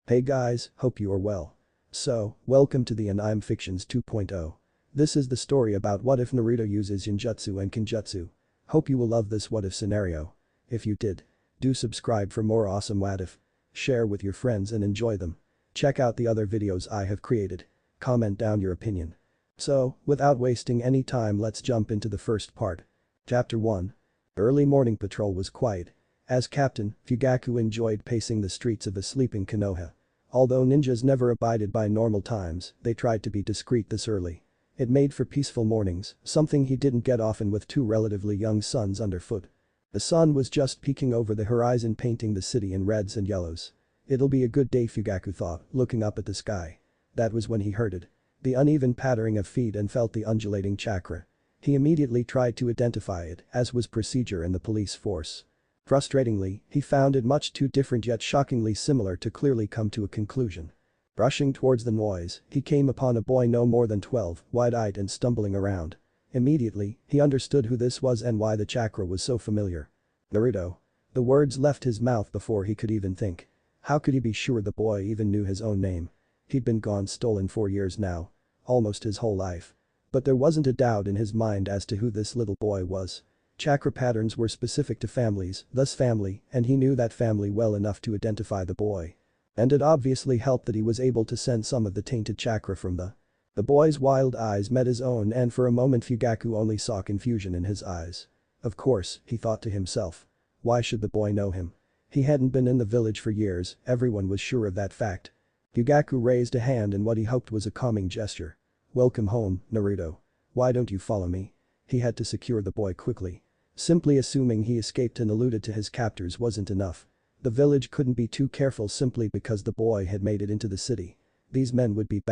Hey guys, hope you are well. So, welcome to the Anime Fictions 2.0. This is the story about what if Naruto uses Genjutsu and Kenjutsu. Hope you will love this what if scenario. If you did, do subscribe for more awesome what if. Share with your friends and enjoy them. Check out the other videos I have created. Comment down your opinion. So, without wasting any time, let's jump into the first part. Chapter 1. Early morning patrol was quiet. As captain, Fugaku enjoyed pacing the streets of a sleeping Konoha. Although ninjas never abided by normal times, they tried to be discreet this early. It made for peaceful mornings, something he didn't get often with two relatively young sons underfoot. The sun was just peeking over the horizon, painting the city in reds and yellows. It'll be a good day, Fugaku thought, looking up at the sky. That was when he heard it. The uneven pattering of feet and felt the undulating chakra. He immediately tried to identify it, as was procedure in the police force. Frustratingly, he found it much too different yet shockingly similar to clearly come to a conclusion. Rushing towards the noise, he came upon a boy no more than 12, wide-eyed and stumbling around. Immediately, he understood who this was and why the chakra was so familiar. Naruto. The words left his mouth before he could even think. How could he be sure the boy even knew his own name? He'd been gone stolen 4 years now. Almost his whole life. But there wasn't a doubt in his mind as to who this little boy was. Chakra patterns were specific to families, thus family, and he knew that family well enough to identify the boy. And it obviously helped that he was able to sense some of the tainted chakra from the boy's wild eyes met his own, and for a moment Fugaku only saw confusion in his eyes. Of course, he thought to himself. Why should the boy know him? He hadn't been in the village for years, everyone was sure of that fact. Fugaku raised a hand in what he hoped was a calming gesture. Welcome home, Naruto. Why don't you follow me? He had to secure the boy quickly. Simply assuming he escaped and alluded to his captors wasn't enough. The village couldn't be too careful simply because the boy had made it into the city. These men would be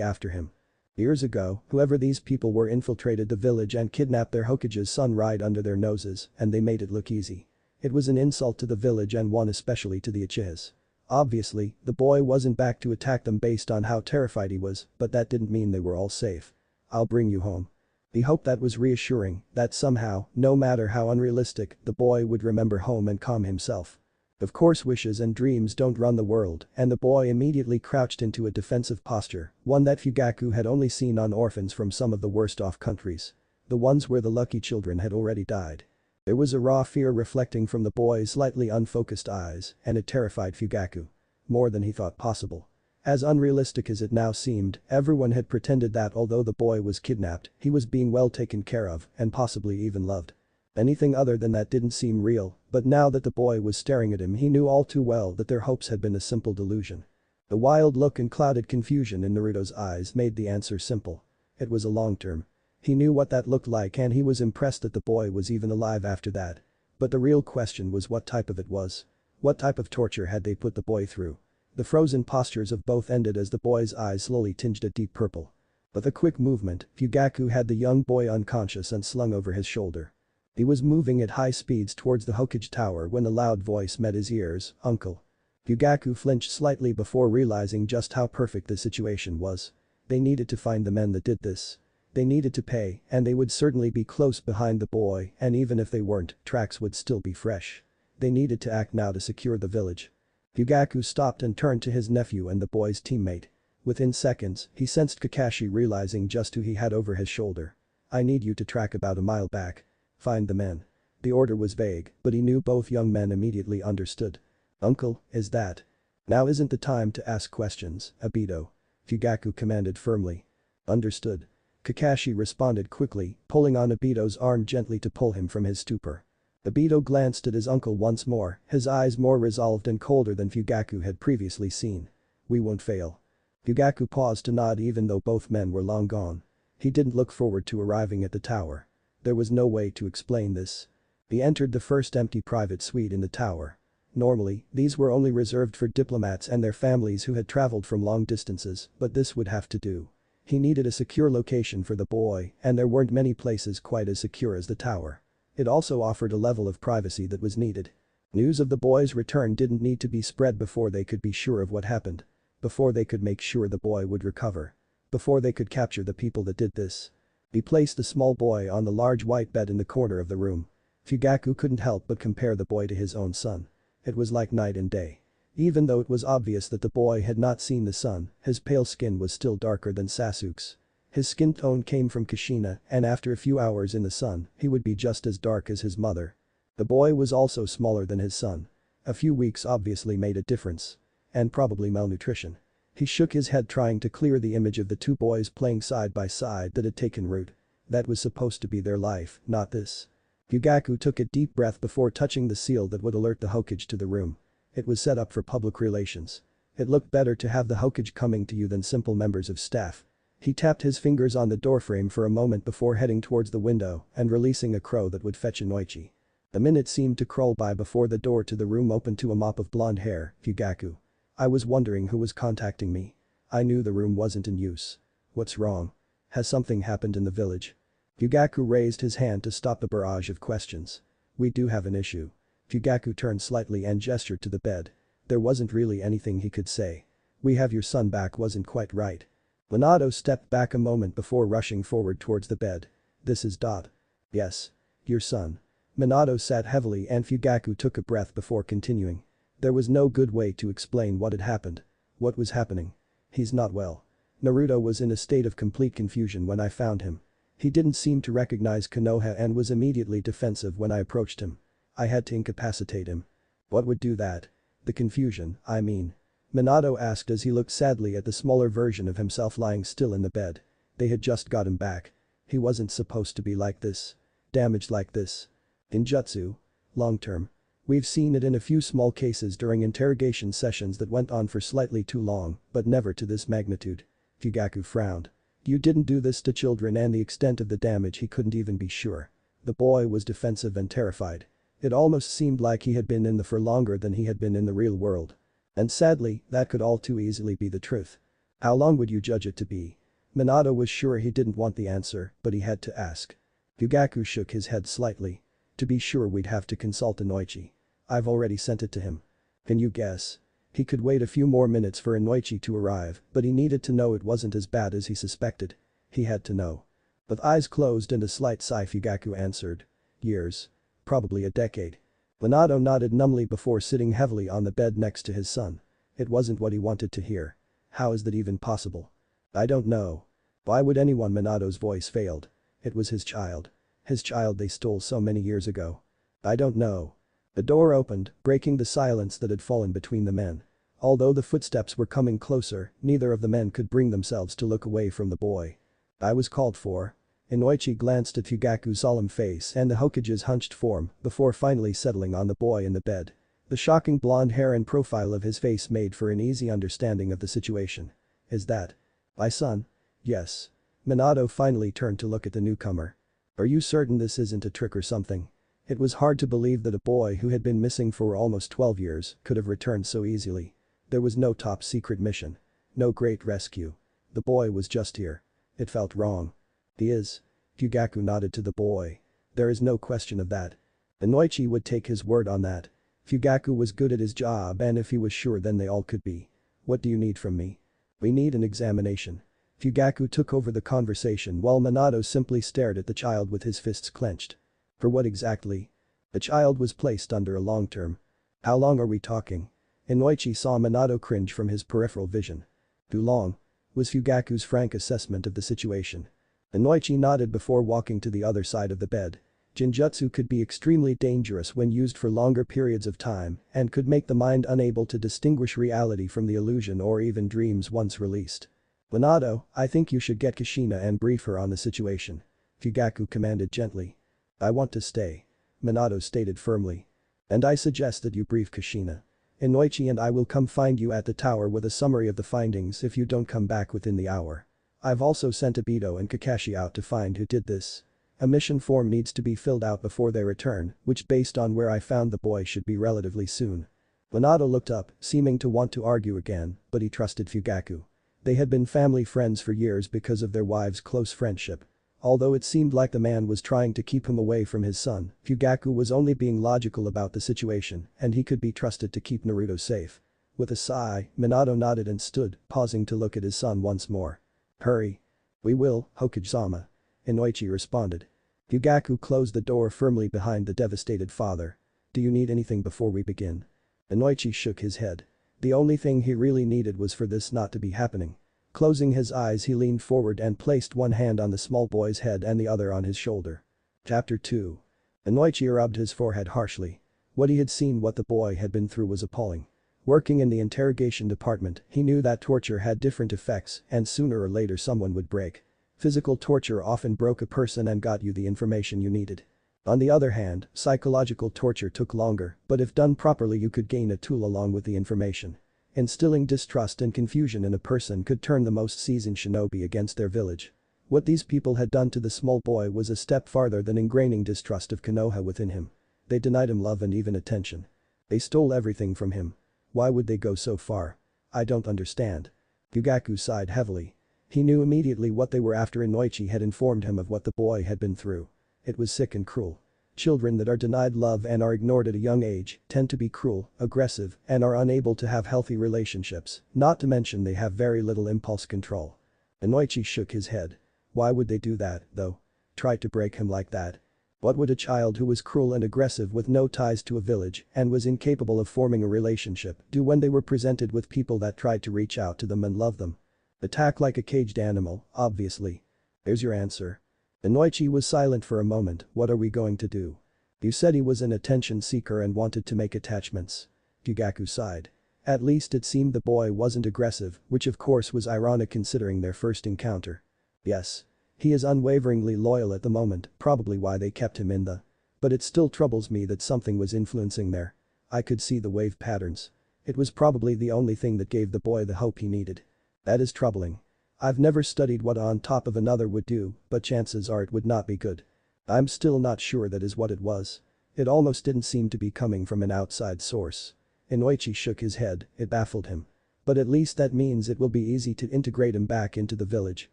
after him. Years ago, whoever these people were infiltrated the village and kidnapped their Hokage's son right under their noses, and they made it look easy. It was an insult to the village and one especially to the Uchihas. Obviously, the boy wasn't back to attack them based on how terrified he was, but that didn't mean they were all safe. I'll bring you home. He hoped that was reassuring, that somehow, no matter how unrealistic, the boy would remember home and calm himself. Of course, wishes and dreams don't run the world, and the boy immediately crouched into a defensive posture, one that Fugaku had only seen on orphans from some of the worst-off countries. The ones where the lucky children had already died. There was a raw fear reflecting from the boy's slightly unfocused eyes, and it terrified Fugaku. More than he thought possible. As unrealistic as it now seemed, everyone had pretended that although the boy was kidnapped, he was being well taken care of and possibly even loved. Anything other than that didn't seem real, but now that the boy was staring at him he knew all too well that their hopes had been a simple delusion. The wild look and clouded confusion in Naruto's eyes made the answer simple. It was a long term. He knew what that looked like and he was impressed that the boy was even alive after that. But the real question was what type of it was. What type of torture had they put the boy through? The frozen postures of both ended as the boy's eyes slowly tinged a deep purple. With a quick movement, Fugaku had the young boy unconscious and slung over his shoulder. He was moving at high speeds towards the Hokage tower when a loud voice met his ears, "Uncle." Fugaku flinched slightly before realizing just how perfect the situation was. They needed to find the men that did this. They needed to pay, and they would certainly be close behind the boy, and even if they weren't, tracks would still be fresh. They needed to act now to secure the village. Fugaku stopped and turned to his nephew and the boy's teammate. Within seconds, he sensed Kakashi realizing just who he had over his shoulder. "I need you to track about a mile back. Find the men." The order was vague, but he knew both young men immediately understood. "Uncle, is that?" "Now isn't the time to ask questions, Obito," Fugaku commanded firmly. "Understood." Kakashi responded quickly, pulling on Obito's arm gently to pull him from his stupor. Obito glanced at his uncle once more, his eyes more resolved and colder than Fugaku had previously seen. "We won't fail." Fugaku paused to nod even though both men were long gone. He didn't look forward to arriving at the tower. There was no way to explain this. He entered the first empty private suite in the tower. Normally, these were only reserved for diplomats and their families who had traveled from long distances, but this would have to do. He needed a secure location for the boy, and there weren't many places quite as secure as the tower. It also offered a level of privacy that was needed. News of the boy's return didn't need to be spread before they could be sure of what happened. Before they could make sure the boy would recover. Before they could capture the people that did this. He placed the small boy on the large white bed in the corner of the room. Fugaku couldn't help but compare the boy to his own son. It was like night and day. Even though it was obvious that the boy had not seen the sun, his pale skin was still darker than Sasuke's. His skin tone came from Kushina, and after a few hours in the sun, he would be just as dark as his mother. The boy was also smaller than his son. A few weeks obviously made a difference. And probably malnutrition. He shook his head trying to clear the image of the two boys playing side by side that had taken root. That was supposed to be their life, not this. Fugaku took a deep breath before touching the seal that would alert the Hokage to the room. It was set up for public relations. It looked better to have the Hokage coming to you than simple members of staff. He tapped his fingers on the doorframe for a moment before heading towards the window and releasing a crow that would fetch Inoichi. The minute seemed to crawl by before the door to the room opened to a mop of blonde hair, Fugaku. I was wondering who was contacting me. I knew the room wasn't in use. What's wrong? Has something happened in the village? Fugaku raised his hand to stop the barrage of questions. We do have an issue. Fugaku turned slightly and gestured to the bed. There wasn't really anything he could say. We have your son back wasn't quite right. Minato stepped back a moment before rushing forward towards the bed. This is Dot. Yes. Your son. Minato sat heavily and Fugaku took a breath before continuing. There was no good way to explain what had happened. What was happening? He's not well. Naruto was in a state of complete confusion when I found him. He didn't seem to recognize Konoha and was immediately defensive when I approached him. I had to incapacitate him. What would do that? The confusion, I mean. Minato asked as he looked sadly at the smaller version of himself lying still in the bed. They had just got him back. He wasn't supposed to be like this. Damaged like this. Genjutsu. Long term. We've seen it in a few small cases during interrogation sessions that went on for slightly too long, but never to this magnitude. Fugaku frowned. You didn't do this to children and the extent of the damage he couldn't even be sure. The boy was defensive and terrified. It almost seemed like he had been in the for longer than he had been in the real world. And sadly, that could all too easily be the truth. How long would you judge it to be? Minato was sure he didn't want the answer, but he had to ask. Fugaku shook his head slightly. To be sure we'd have to consult Inoichi. I've already sent it to him. Can you guess? He could wait a few more minutes for Inoichi to arrive, but he needed to know it wasn't as bad as he suspected. He had to know. With eyes closed and a slight sigh Fugaku answered. Years. Probably a decade. Minato nodded numbly before sitting heavily on the bed next to his son. It wasn't what he wanted to hear. How is that even possible? I don't know. Why would anyone? Minato's voice failed. It was his child. His child they stole so many years ago. I don't know. The door opened, breaking the silence that had fallen between the men. Although the footsteps were coming closer, neither of the men could bring themselves to look away from the boy. I was called for. Inoichi glanced at Fugaku's solemn face and the Hokage's hunched form before finally settling on the boy in the bed. The shocking blonde hair and profile of his face made for an easy understanding of the situation. Is that my son? Yes. Minato finally turned to look at the newcomer. Are you certain this isn't a trick or something? It was hard to believe that a boy who had been missing for almost 12 years could have returned so easily. There was no top secret mission. No great rescue. The boy was just here. It felt wrong. He is. Fugaku nodded to the boy. There is no question of that. Inoichi would take his word on that. Fugaku was good at his job and if he was sure then they all could be. What do you need from me? We need an examination. Fugaku took over the conversation while Minato simply stared at the child with his fists clenched. For what exactly? The child was placed under a long term. How long are we talking? Inoichi saw Minato cringe from his peripheral vision. Too long? Was Fugaku's frank assessment of the situation. Inoichi nodded before walking to the other side of the bed. Genjutsu could be extremely dangerous when used for longer periods of time and could make the mind unable to distinguish reality from the illusion or even dreams once released. Minato, I think you should get Kushina and brief her on the situation. Fugaku commanded gently. I want to stay. Minato stated firmly. And I suggest that you brief Kushina. Inoichi and I will come find you at the tower with a summary of the findings if you don't come back within the hour. I've also sent Obito and Kakashi out to find who did this. A mission form needs to be filled out before they return, which based on where I found the boy should be relatively soon. Minato looked up, seeming to want to argue again, but he trusted Fugaku. They had been family friends for years because of their wives' close friendship. Although it seemed like the man was trying to keep him away from his son, Fugaku was only being logical about the situation and he could be trusted to keep Naruto safe. With a sigh, Minato nodded and stood, pausing to look at his son once more. Hurry. We will, Hokage-sama. Inoichi responded. Fugaku closed the door firmly behind the devastated father. Do you need anything before we begin? Inoichi shook his head. The only thing he really needed was for this not to be happening. Closing his eyes, he leaned forward and placed one hand on the small boy's head and the other on his shoulder. Chapter 2. Inoichi rubbed his forehead harshly. What he had seen, what the boy had been through, was appalling. Working in the interrogation department, he knew that torture had different effects and sooner or later someone would break. Physical torture often broke a person and got you the information you needed. On the other hand, psychological torture took longer, but if done properly you could gain a tool along with the information. Instilling distrust and confusion in a person could turn the most seasoned shinobi against their village. What these people had done to the small boy was a step farther than ingraining distrust of Konoha within him. They denied him love and even attention. They stole everything from him. Why would they go so far? I don't understand. Fugaku sighed heavily. He knew immediately what they were after. Inoichi had informed him of what the boy had been through. It was sick and cruel. Children that are denied love and are ignored at a young age tend to be cruel, aggressive, and are unable to have healthy relationships, not to mention they have very little impulse control. Inoichi shook his head. Why would they do that, though? Try to break him like that? What would a child who was cruel and aggressive with no ties to a village and was incapable of forming a relationship do when they were presented with people that tried to reach out to them and love them? Attack like a caged animal, obviously. There's your answer. Inoichi was silent for a moment. What are we going to do? You said he was an attention seeker and wanted to make attachments. Fugaku sighed. At least it seemed the boy wasn't aggressive, which of course was ironic considering their first encounter. Yes. He is unwaveringly loyal at the moment, probably why they kept him in the. But it still troubles me that something was influencing there. I could see the wave patterns. It was probably the only thing that gave the boy the hope he needed. That is troubling. I've never studied what on top of another would do, but chances are it would not be good. I'm still not sure that is what it was. It almost didn't seem to be coming from an outside source. Inoichi shook his head. It baffled him. But at least that means it will be easy to integrate him back into the village.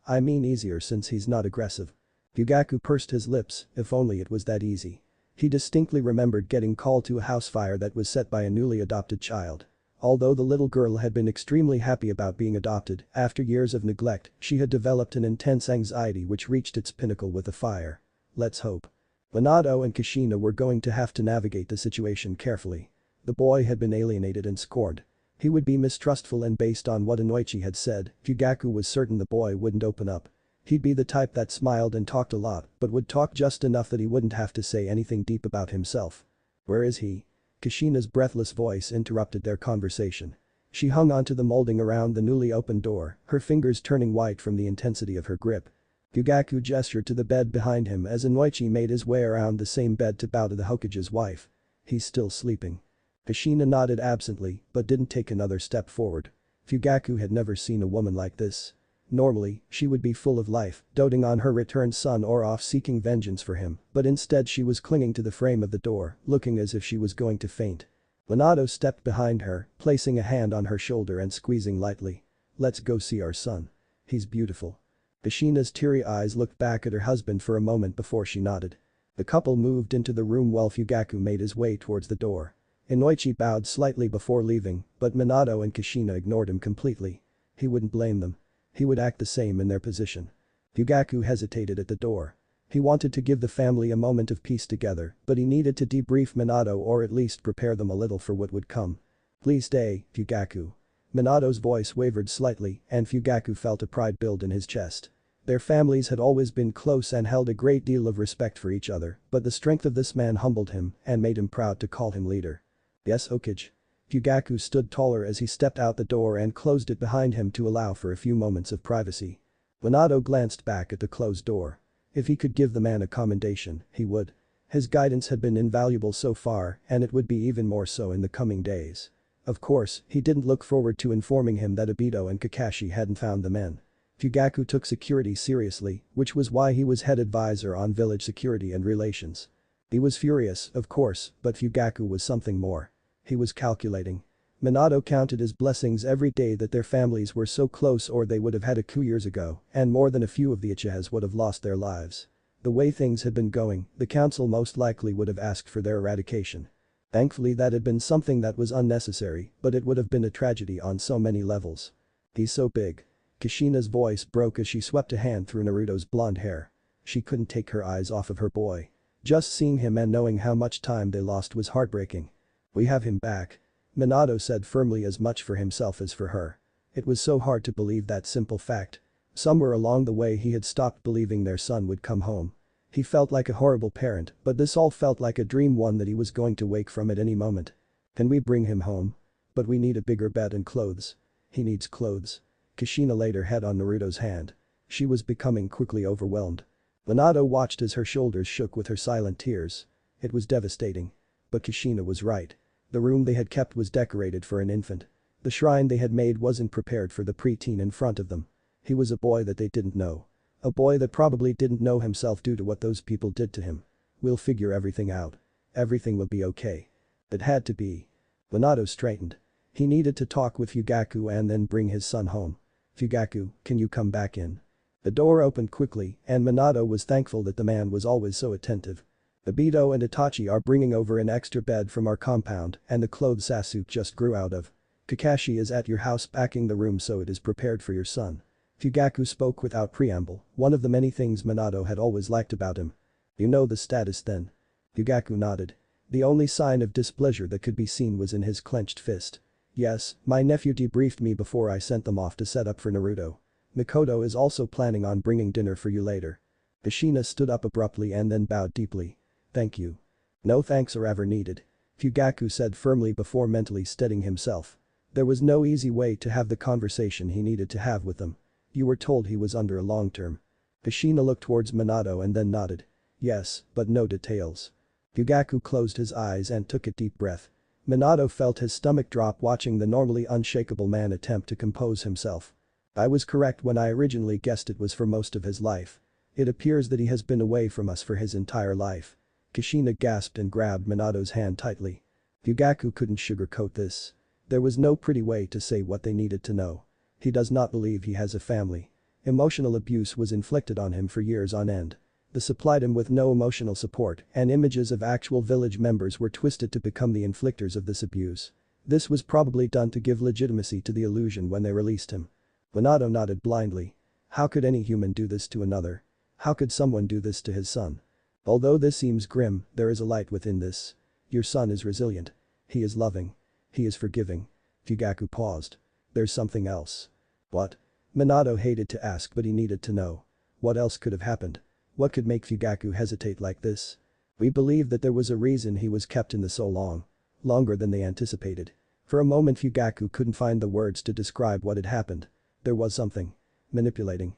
I mean easier since he's not aggressive. Fugaku pursed his lips. If only it was that easy. He distinctly remembered getting called to a house fire that was set by a newly adopted child. Although the little girl had been extremely happy about being adopted, after years of neglect, she had developed an intense anxiety which reached its pinnacle with the fire. Let's hope. Minato and Kushina were going to have to navigate the situation carefully. The boy had been alienated and scorned. He would be mistrustful, and based on what Inoichi had said, Fugaku was certain the boy wouldn't open up. He'd be the type that smiled and talked a lot but would talk just enough that he wouldn't have to say anything deep about himself. Where is he? Kushina's breathless voice interrupted their conversation. She hung onto the molding around the newly opened door, her fingers turning white from the intensity of her grip. Fugaku gestured to the bed behind him as Inoichi made his way around the same bed to bow to the Hokage's wife. He's still sleeping. Kushina nodded absently but didn't take another step forward. Fugaku had never seen a woman like this. Normally, she would be full of life, doting on her returned son or off seeking vengeance for him, but instead she was clinging to the frame of the door, looking as if she was going to faint. Minato stepped behind her, placing a hand on her shoulder and squeezing lightly. Let's go see our son. He's beautiful. Kushina's teary eyes looked back at her husband for a moment before she nodded. The couple moved into the room while Fugaku made his way towards the door. Inoichi bowed slightly before leaving, but Minato and Kushina ignored him completely. He wouldn't blame them. He would act the same in their position. Fugaku hesitated at the door. He wanted to give the family a moment of peace together, but he needed to debrief Minato or at least prepare them a little for what would come. Please stay, Fugaku. Minato's voice wavered slightly and Fugaku felt a pride build in his chest. Their families had always been close and held a great deal of respect for each other, but the strength of this man humbled him and made him proud to call him leader. Yes, Hokage. Fugaku stood taller as he stepped out the door and closed it behind him to allow for a few moments of privacy. Minato glanced back at the closed door. If he could give the man a commendation, he would. His guidance had been invaluable so far and it would be even more so in the coming days. Of course, he didn't look forward to informing him that Obito and Kakashi hadn't found the men. Fugaku took security seriously, which was why he was head advisor on village security and relations. He was furious, of course, but Fugaku was something more. He was calculating. Minato counted his blessings every day that their families were so close or they would have had a coup years ago, and more than a few of the Uchihas would have lost their lives. The way things had been going, the council most likely would have asked for their eradication. Thankfully that had been something that was unnecessary, but it would have been a tragedy on so many levels. He's so big. Kushina's voice broke as she swept a hand through Naruto's blonde hair. She couldn't take her eyes off of her boy. Just seeing him and knowing how much time they lost was heartbreaking. We have him back. Minato said firmly, as much for himself as for her. It was so hard to believe that simple fact. Somewhere along the way he had stopped believing their son would come home. He felt like a horrible parent, but this all felt like a dream, one that he was going to wake from at any moment. Can we bring him home? But we need a bigger bed and clothes. He needs clothes. Kushina laid her head on Naruto's hand. She was becoming quickly overwhelmed. Minato watched as her shoulders shook with her silent tears. It was devastating. But Kushina was right. The room they had kept was decorated for an infant. The shrine they had made wasn't prepared for the preteen in front of them. He was a boy that they didn't know. A boy that probably didn't know himself due to what those people did to him. We'll figure everything out. Everything will be okay. It had to be. Minato straightened. He needed to talk with Fugaku and then bring his son home. Fugaku, can you come back in? The door opened quickly, and Minato was thankful that the man was always so attentive. Obito and Itachi are bringing over an extra bed from our compound and the clothes Sasuke just grew out of. Kakashi is at your house packing the room so it is prepared for your son. Fugaku spoke without preamble, one of the many things Minato had always liked about him. You know the status then? Fugaku nodded. The only sign of displeasure that could be seen was in his clenched fist. Yes, my nephew debriefed me before I sent them off to set up for Naruto. Mikoto is also planning on bringing dinner for you later. Kushina stood up abruptly and then bowed deeply. Thank you. No thanks are ever needed. Fugaku said firmly before mentally steadying himself. There was no easy way to have the conversation he needed to have with them. You were told he was under a long term. Kushina looked towards Minato and then nodded. Yes, but no details. Fugaku closed his eyes and took a deep breath. Minato felt his stomach drop watching the normally unshakable man attempt to compose himself. I was correct when I originally guessed it was for most of his life. It appears that he has been away from us for his entire life. Kushina gasped and grabbed Minato's hand tightly. Fugaku couldn't sugarcoat this. There was no pretty way to say what they needed to know. He does not believe he has a family. Emotional abuse was inflicted on him for years on end. They supplied him with no emotional support, and images of actual village members were twisted to become the inflictors of this abuse. This was probably done to give legitimacy to the illusion when they released him. Minato nodded blindly. How could any human do this to another? How could someone do this to his son? Although this seems grim, there is a light within this. Your son is resilient. He is loving. He is forgiving. Fugaku paused. There's something else. What? Minato hated to ask but he needed to know. What else could have happened? What could make Fugaku hesitate like this? We believe that there was a reason he was kept in this so long. Longer than they anticipated. For a moment Fugaku couldn't find the words to describe what had happened. There was something. Manipulating.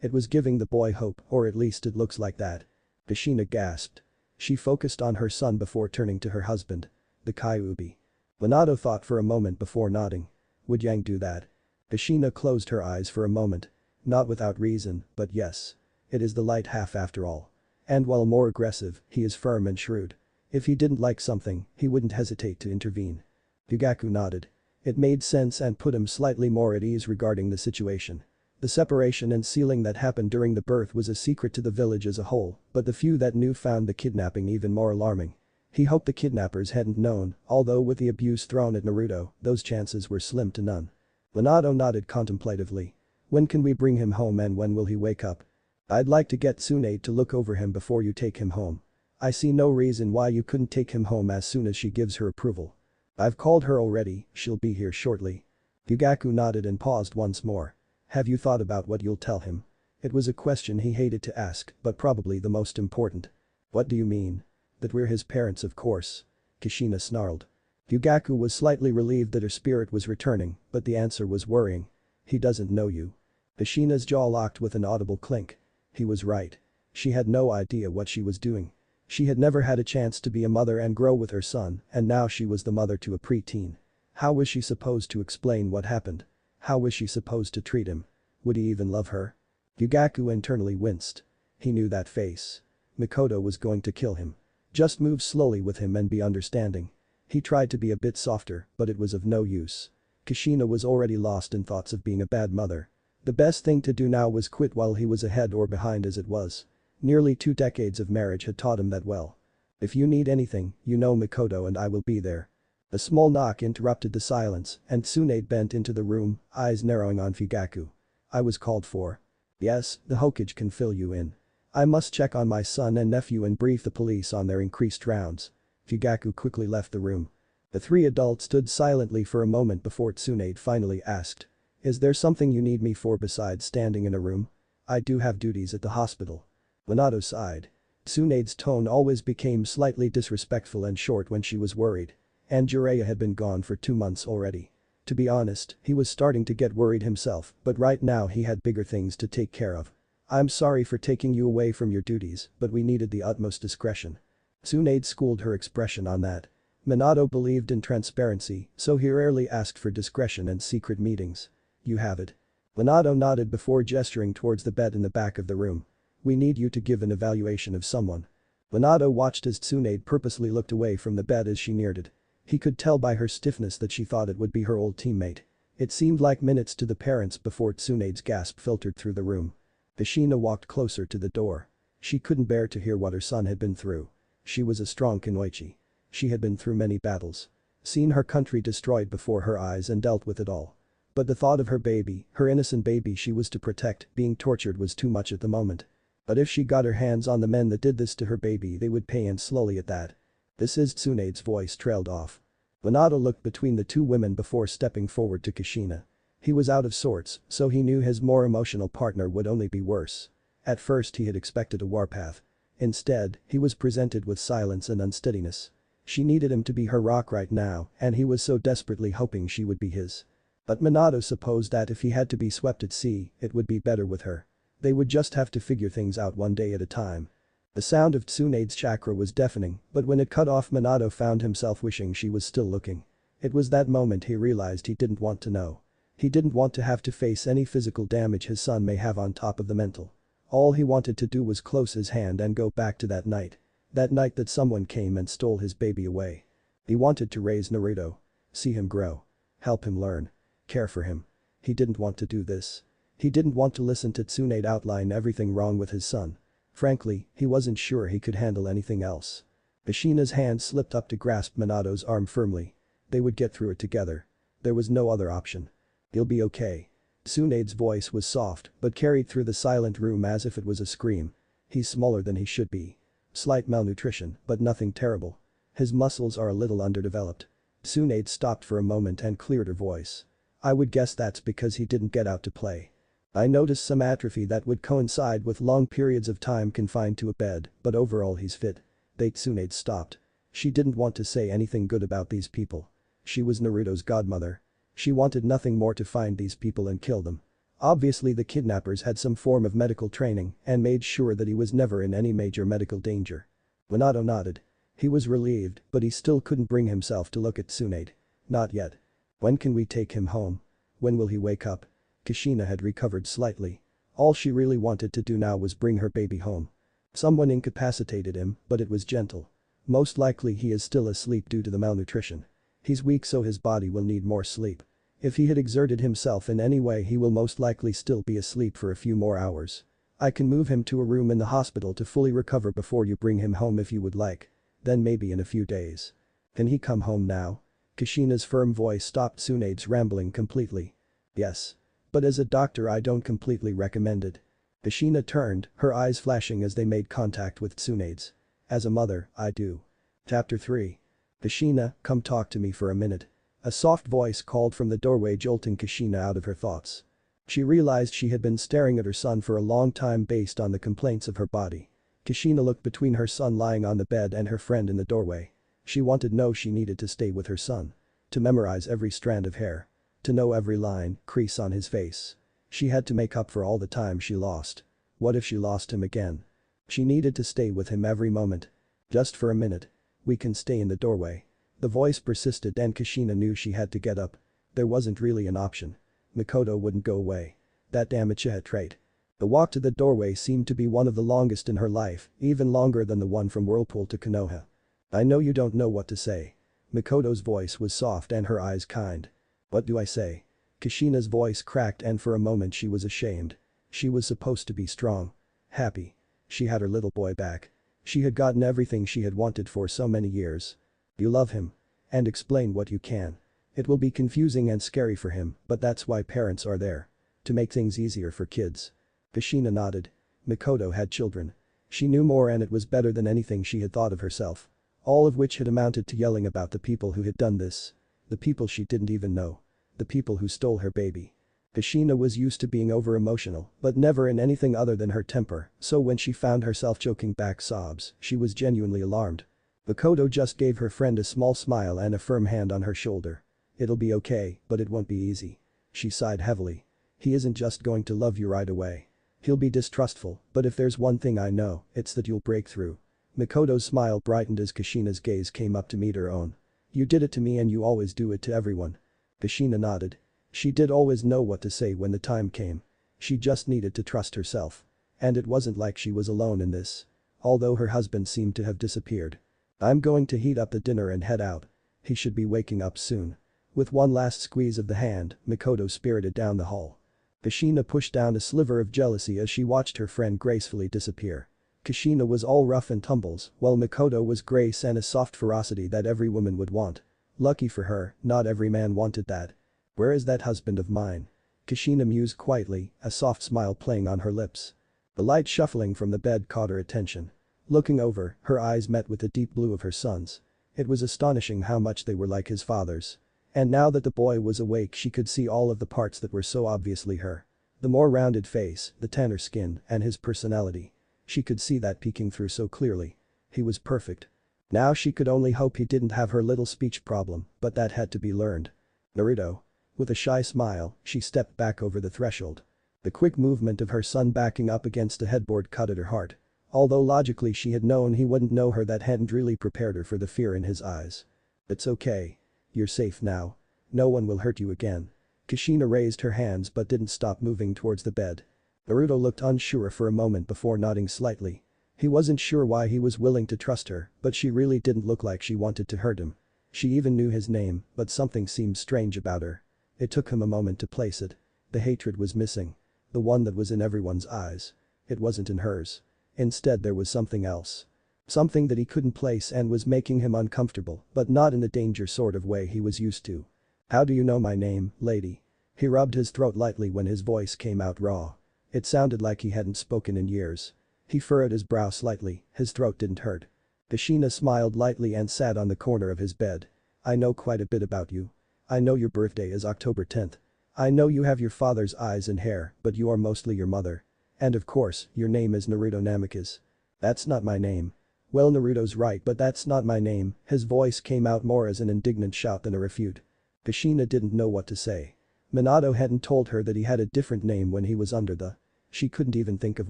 It was giving the boy hope, or at least it looks like that. Kushina gasped. She focused on her son before turning to her husband. The Kyuubi. Minato thought for a moment before nodding. Would Yang do that? Kushina closed her eyes for a moment. Not without reason, but yes. It is the light half after all. And while more aggressive, he is firm and shrewd. If he didn't like something, he wouldn't hesitate to intervene. Fugaku nodded. It made sense and put him slightly more at ease regarding the situation. The separation and sealing that happened during the birth was a secret to the village as a whole, but the few that knew found the kidnapping even more alarming. He hoped the kidnappers hadn't known, although with the abuse thrown at Naruto, those chances were slim to none. Minato nodded contemplatively. When can we bring him home and when will he wake up? I'd like to get Tsunade to look over him before you take him home. I see no reason why you couldn't take him home as soon as she gives her approval. I've called her already, she'll be here shortly. Fugaku nodded and paused once more. Have you thought about what you'll tell him? It was a question he hated to ask, but probably the most important. What do you mean? That we're his parents, of course. Kushina snarled. Fugaku was slightly relieved that her spirit was returning, but the answer was worrying. He doesn't know you. Kushina's jaw locked with an audible clink. He was right. She had no idea what she was doing. She had never had a chance to be a mother and grow with her son, and now she was the mother to a preteen. How was she supposed to explain what happened? How was she supposed to treat him? Would he even love her? Fugaku internally winced. He knew that face. Mikoto was going to kill him. Just move slowly with him and be understanding. He tried to be a bit softer, but it was of no use. Kushina was already lost in thoughts of being a bad mother. The best thing to do now was quit while he was ahead or behind as it was. Nearly 2 decades of marriage had taught him that well. If you need anything, you know Mikoto and I will be there. A small knock interrupted the silence and Tsunade bent into the room, eyes narrowing on Fugaku. I was called for. Yes, the Hokage can fill you in. I must check on my son and nephew and brief the police on their increased rounds. Fugaku quickly left the room. The three adults stood silently for a moment before Tsunade finally asked. Is there something you need me for besides standing in a room? I do have duties at the hospital. Minato sighed. Tsunade's tone always became slightly disrespectful and short when she was worried. And Jiraiya had been gone for 2 months already. To be honest, he was starting to get worried himself, but right now he had bigger things to take care of. I'm sorry for taking you away from your duties, but we needed the utmost discretion. Tsunade schooled her expression on that. Minato believed in transparency, so he rarely asked for discretion and secret meetings. You have it. Minato nodded before gesturing towards the bed in the back of the room. We need you to give an evaluation of someone. Minato watched as Tsunade purposely looked away from the bed as she neared it. He could tell by her stiffness that she thought it would be her old teammate. It seemed like minutes to the parents before Tsunade's gasp filtered through the room. Kushina walked closer to the door. She couldn't bear to hear what her son had been through. She was a strong Kunoichi. She had been through many battles. Seen her country destroyed before her eyes and dealt with it all. But the thought of her baby, her innocent baby she was to protect, being tortured was too much at the moment. But if she got her hands on the men that did this to her baby they would pay, and slowly at that. This is Tsunade's voice trailed off. Minato looked between the two women before stepping forward to Kushina. He was out of sorts, so he knew his more emotional partner would only be worse. At first he had expected a warpath. Instead, he was presented with silence and unsteadiness. She needed him to be her rock right now, and he was so desperately hoping she would be his. But Minato supposed that if he had to be swept at sea, it would be better with her. They would just have to figure things out one day at a time. The sound of Tsunade's chakra was deafening, but when it cut off Minato found himself wishing she was still looking. It was that moment he realized he didn't want to know. He didn't want to have to face any physical damage his son may have on top of the mental. All he wanted to do was close his hand and go back to that night. That night that someone came and stole his baby away. He wanted to raise Naruto. See him grow. Help him learn. Care for him. He didn't want to do this. He didn't want to listen to Tsunade outline everything wrong with his son. Frankly, he wasn't sure he could handle anything else. Kushina's hand slipped up to grasp Minato's arm firmly. They would get through it together. There was no other option. You'll be okay. Tsunade's voice was soft but carried through the silent room as if it was a scream. He's smaller than he should be. Slight malnutrition, but nothing terrible. His muscles are a little underdeveloped. Tsunade stopped for a moment and cleared her voice. I would guess that's because he didn't get out to play. I noticed some atrophy that would coincide with long periods of time confined to a bed, but overall he's fit. Tsunade stopped. She didn't want to say anything good about these people. She was Naruto's godmother. She wanted nothing more to find these people and kill them. Obviously the kidnappers had some form of medical training and made sure that he was never in any major medical danger. Minato nodded. He was relieved, but he still couldn't bring himself to look at Tsunade. Not yet. When can we take him home? When will he wake up? Kushina had recovered slightly. All she really wanted to do now was bring her baby home. Someone incapacitated him, but it was gentle. Most likely he is still asleep due to the malnutrition. He's weak so his body will need more sleep. If he had exerted himself in any way he will most likely still be asleep for a few more hours. I can move him to a room in the hospital to fully recover before you bring him home if you would like. Then maybe in a few days. Can he come home now? Kushina's firm voice stopped Tsunade's rambling completely. Yes. But as a doctor I don't completely recommend it. Kushina turned, her eyes flashing as they made contact with Tsunade's. As a mother, I do. Chapter 3. Kushina, come talk to me for a minute. A soft voice called from the doorway, jolting Kushina out of her thoughts. She realized she had been staring at her son for a long time based on the complaints of her body. Kushina looked between her son lying on the bed and her friend in the doorway. She wanted to know she needed to stay with her son. To memorize every strand of hair. To know every line, crease on his face. She had to make up for all the time she lost. What if she lost him again? She needed to stay with him every moment. Just for a minute. We can stay in the doorway. The voice persisted and Kushina knew she had to get up. There wasn't really an option. Mikoto wouldn't go away. That damn Uchiha trait. The walk to the doorway seemed to be one of the longest in her life, even longer than the one from Whirlpool to Konoha. I know you don't know what to say. Mikoto's voice was soft and her eyes kind. What do I say? Kushina's voice cracked and for a moment she was ashamed. She was supposed to be strong. Happy. She had her little boy back. She had gotten everything she had wanted for so many years. You love him. And explain what you can. It will be confusing and scary for him, but that's why parents are there. To make things easier for kids. Kushina nodded. Mikoto had children. She knew more and it was better than anything she had thought of herself. All of which had amounted to yelling about the people who had done this. The people she didn't even know. The people who stole her baby. Kushina was used to being over-emotional, but never in anything other than her temper, so when she found herself choking back sobs, she was genuinely alarmed. Makoto just gave her friend a small smile and a firm hand on her shoulder. "It'll be okay, but it won't be easy." She sighed heavily. "He isn't just going to love you right away. He'll be distrustful, but if there's one thing I know, it's that you'll break through." Makoto's smile brightened as Kushina's gaze came up to meet her own. "You did it to me and you always do it to everyone." Kushina nodded. She did always know what to say when the time came. She just needed to trust herself. And it wasn't like she was alone in this. Although her husband seemed to have disappeared. "I'm going to heat up the dinner and head out. He should be waking up soon." With one last squeeze of the hand, Makoto spirited down the hall. Kushina pushed down a sliver of jealousy as she watched her friend gracefully disappear. Kushina was all rough and tumbles, while Makoto was grace and a soft ferocity that every woman would want. Lucky for her, not every man wanted that. "Where is that husband of mine?" Kushina mused quietly, a soft smile playing on her lips. The light shuffling from the bed caught her attention. Looking over, her eyes met with the deep blue of her son's. It was astonishing how much they were like his father's. And now that the boy was awake she could see all of the parts that were so obviously her. The more rounded face, the tanner skin, and his personality. She could see that peeking through so clearly. He was perfect. Now she could only hope he didn't have her little speech problem, but that had to be learned. "Naruto." With a shy smile, she stepped back over the threshold. The quick movement of her son backing up against the headboard cut at her heart. Although logically she had known he wouldn't know her, that hadn't really prepared her for the fear in his eyes. "It's okay. You're safe now. No one will hurt you again." Kushina raised her hands but didn't stop moving towards the bed. Naruto looked unsure for a moment before nodding slightly. He wasn't sure why he was willing to trust her, but she really didn't look like she wanted to hurt him. She even knew his name, but something seemed strange about her. It took him a moment to place it. The hatred was missing. The one that was in everyone's eyes. It wasn't in hers. Instead there was something else. Something that he couldn't place and was making him uncomfortable, but not in the danger sort of way he was used to. "How do you know my name, lady?" He rubbed his throat lightly when his voice came out raw. It sounded like he hadn't spoken in years. He furrowed his brow slightly, his throat didn't hurt. Kushina smiled lightly and sat on the corner of his bed. "I know quite a bit about you. I know your birthday is October 10th. I know you have your father's eyes and hair, but you are mostly your mother. And of course, your name is Naruto Namikaze." "That's not my name." "Well, Naruto's right, but that's not my name." His voice came out more as an indignant shout than a refute. Kushina didn't know what to say. Minato hadn't told her that he had a different name when he was under the. She couldn't even think of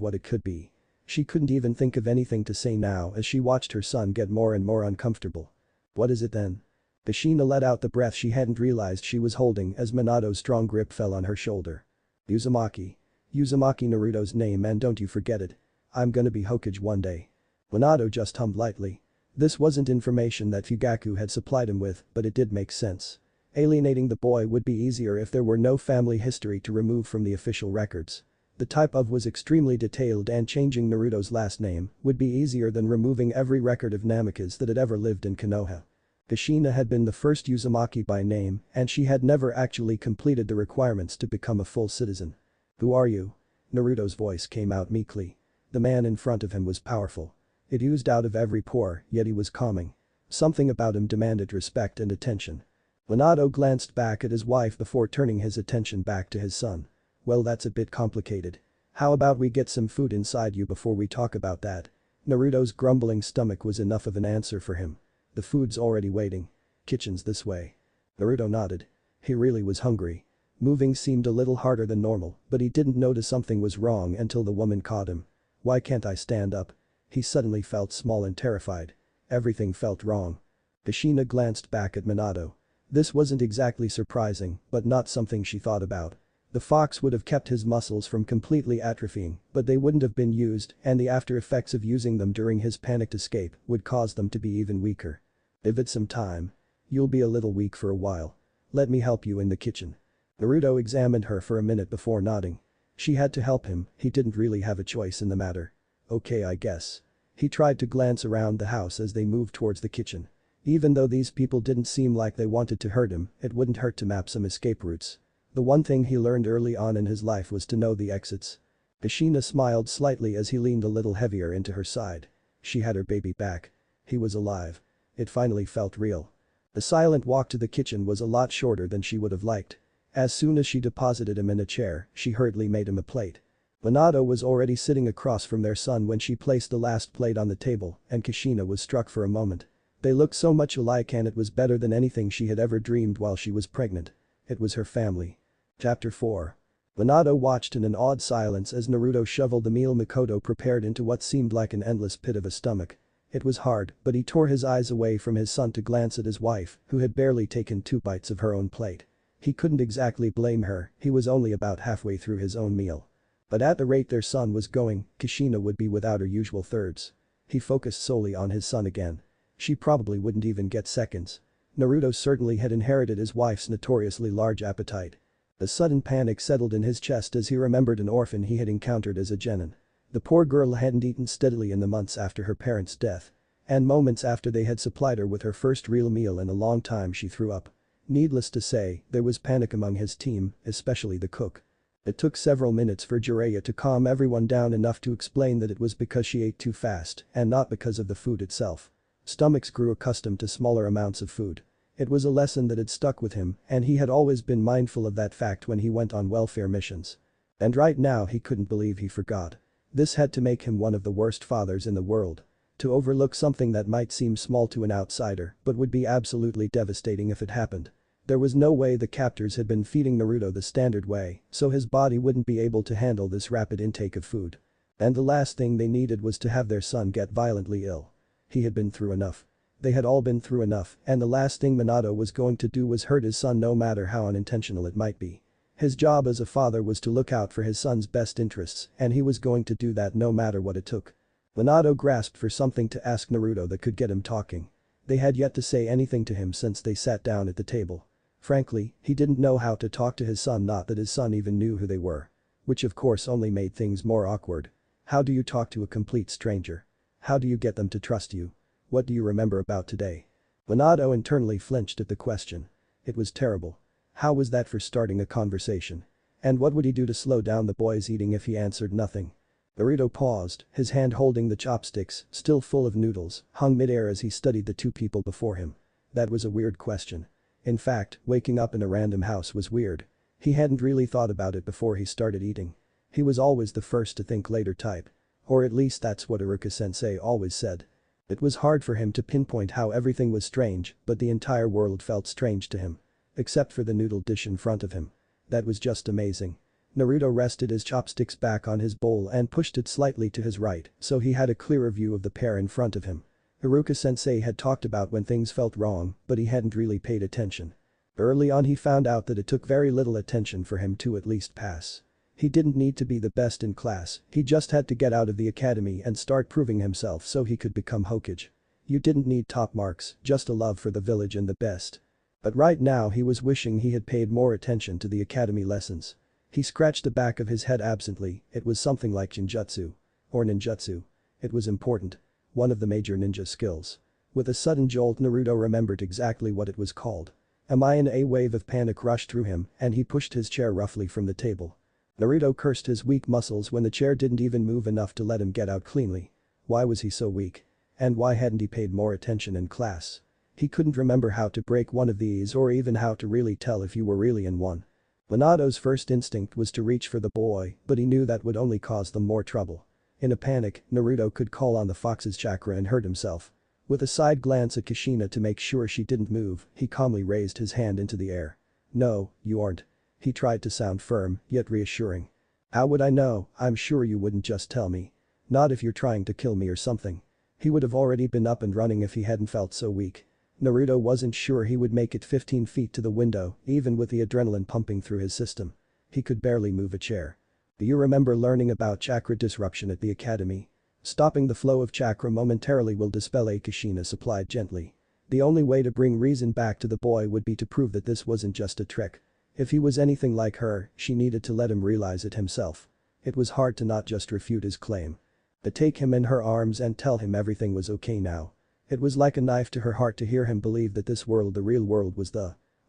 what it could be. She couldn't even think of anything to say now as she watched her son get more and more uncomfortable. "What is it then?" Kushina let out the breath she hadn't realized she was holding as Minato's strong grip fell on her shoulder. "Uzumaki. Uzumaki, Naruto's name, and don't you forget it. I'm gonna be Hokage one day." Minato just hummed lightly. This wasn't information that Fugaku had supplied him with, but it did make sense. Alienating the boy would be easier if there were no family history to remove from the official records. The type of was extremely detailed, and changing Naruto's last name would be easier than removing every record of Namikaze that had ever lived in Konoha. Kushina had been the first Uzumaki by name, and she had never actually completed the requirements to become a full citizen. "Who are you?" Naruto's voice came out meekly. The man in front of him was powerful. It oozed out of every pore, yet he was calming. Something about him demanded respect and attention. Minato glanced back at his wife before turning his attention back to his son. "Well, that's a bit complicated. How about we get some food inside you before we talk about that?" Naruto's grumbling stomach was enough of an answer for him. "The food's already waiting. Kitchen's this way." Naruto nodded. He really was hungry. Moving seemed a little harder than normal, but he didn't notice something was wrong until the woman caught him. "Why can't I stand up?" He suddenly felt small and terrified. Everything felt wrong. Kushina glanced back at Minato. This wasn't exactly surprising, but not something she thought about. The fox would have kept his muscles from completely atrophying, but they wouldn't have been used, and the after effects of using them during his panicked escape would cause them to be even weaker. "Give it some time. You'll be a little weak for a while. Let me help you in the kitchen." Naruto examined her for a minute before nodding. She had to help him, he didn't really have a choice in the matter. "Okay, I guess." He tried to glance around the house as they moved towards the kitchen. Even though these people didn't seem like they wanted to hurt him, it wouldn't hurt to map some escape routes. The one thing he learned early on in his life was to know the exits. Kushina smiled slightly as he leaned a little heavier into her side. She had her baby back. He was alive. It finally felt real. The silent walk to the kitchen was a lot shorter than she would have liked. As soon as she deposited him in a chair, she hurriedly made him a plate. Minato was already sitting across from their son when she placed the last plate on the table, and Kushina was struck for a moment. They looked so much alike, and it was better than anything she had ever dreamed while she was pregnant. It was her family. Chapter 4. Minato watched in an awed silence as Naruto shoveled the meal Makoto prepared into what seemed like an endless pit of a stomach. It was hard, but he tore his eyes away from his son to glance at his wife, who had barely taken 2 bites of her own plate. He couldn't exactly blame her, he was only about halfway through his own meal. But at the rate their son was going, Kushina would be without her usual thirds. He focused solely on his son again. She probably wouldn't even get seconds. Naruto certainly had inherited his wife's notoriously large appetite. A sudden panic settled in his chest as he remembered an orphan he had encountered as a genin. The poor girl hadn't eaten steadily in the months after her parents' death. And moments after they had supplied her with her first real meal in a long time, she threw up. Needless to say, there was panic among his team, especially the cook. It took several minutes for Jiraiya to calm everyone down enough to explain that it was because she ate too fast and not because of the food itself. Stomachs grew accustomed to smaller amounts of food. It was a lesson that had stuck with him, and he had always been mindful of that fact when he went on welfare missions. And right now he couldn't believe he forgot. This had to make him one of the worst fathers in the world. To overlook something that might seem small to an outsider but would be absolutely devastating if it happened. There was no way the captors had been feeding Naruto the standard way, so his body wouldn't be able to handle this rapid intake of food. And the last thing they needed was to have their son get violently ill. He had been through enough. They had all been through enough, and the last thing Minato was going to do was hurt his son, no matter how unintentional it might be. His job as a father was to look out for his son's best interests, and he was going to do that no matter what it took. Minato grasped for something to ask Naruto that could get him talking. They had yet to say anything to him since they sat down at the table. Frankly, he didn't know how to talk to his son, not that his son even knew who they were. Which of course only made things more awkward. How do you talk to a complete stranger? How do you get them to trust you? What do you remember about today? Minato internally flinched at the question. It was terrible. How was that for starting a conversation? And what would he do to slow down the boy's eating if he answered nothing? Naruto paused, his hand holding the chopsticks, still full of noodles, hung midair as he studied the 2 people before him. That was a weird question. In fact, waking up in a random house was weird. He hadn't really thought about it before he started eating. He was always the first to think later type. Or at least that's what Iruka-sensei always said. It was hard for him to pinpoint how everything was strange, but the entire world felt strange to him. Except for the noodle dish in front of him. That was just amazing. Naruto rested his chopsticks back on his bowl and pushed it slightly to his right so he had a clearer view of the pair in front of him. Iruka-sensei had talked about when things felt wrong, but he hadn't really paid attention. Early on he found out that it took very little attention for him to at least pass. He didn't need to be the best in class, he just had to get out of the academy and start proving himself so he could become Hokage. You didn't need top marks, just a love for the village and the best. But right now he was wishing he had paid more attention to the academy lessons. He scratched the back of his head absently, it was something like Genjutsu. Or ninjutsu. It was important. One of the major ninja skills. With a sudden jolt Naruto remembered exactly what it was called. A wave of panic rushed through him and he pushed his chair roughly from the table. Naruto cursed his weak muscles when the chair didn't even move enough to let him get out cleanly. Why was he so weak? And why hadn't he paid more attention in class? He couldn't remember how to break one of these or even how to really tell if you were really in one. Minato's first instinct was to reach for the boy, but he knew that would only cause them more trouble. In a panic, Naruto could call on the fox's chakra and hurt himself. With a side glance at Kushina to make sure she didn't move, he calmly raised his hand into the air. No, you aren't. He tried to sound firm, yet reassuring. How would I know? I'm sure you wouldn't just tell me. Not if you're trying to kill me or something. He would have already been up and running if he hadn't felt so weak. Naruto wasn't sure he would make it 15 feet to the window, even with the adrenaline pumping through his system. He could barely move a chair. Do you remember learning about chakra disruption at the academy? Stopping the flow of chakra momentarily will dispel a, Kushina supplied gently. The only way to bring reason back to the boy would be to prove that this wasn't just a trick. If he was anything like her, she needed to let him realize it himself. It was hard to not just refute his claim. But take him in her arms and tell him everything was okay now. It was like a knife to her heart to hear him believe that this world, the real world, was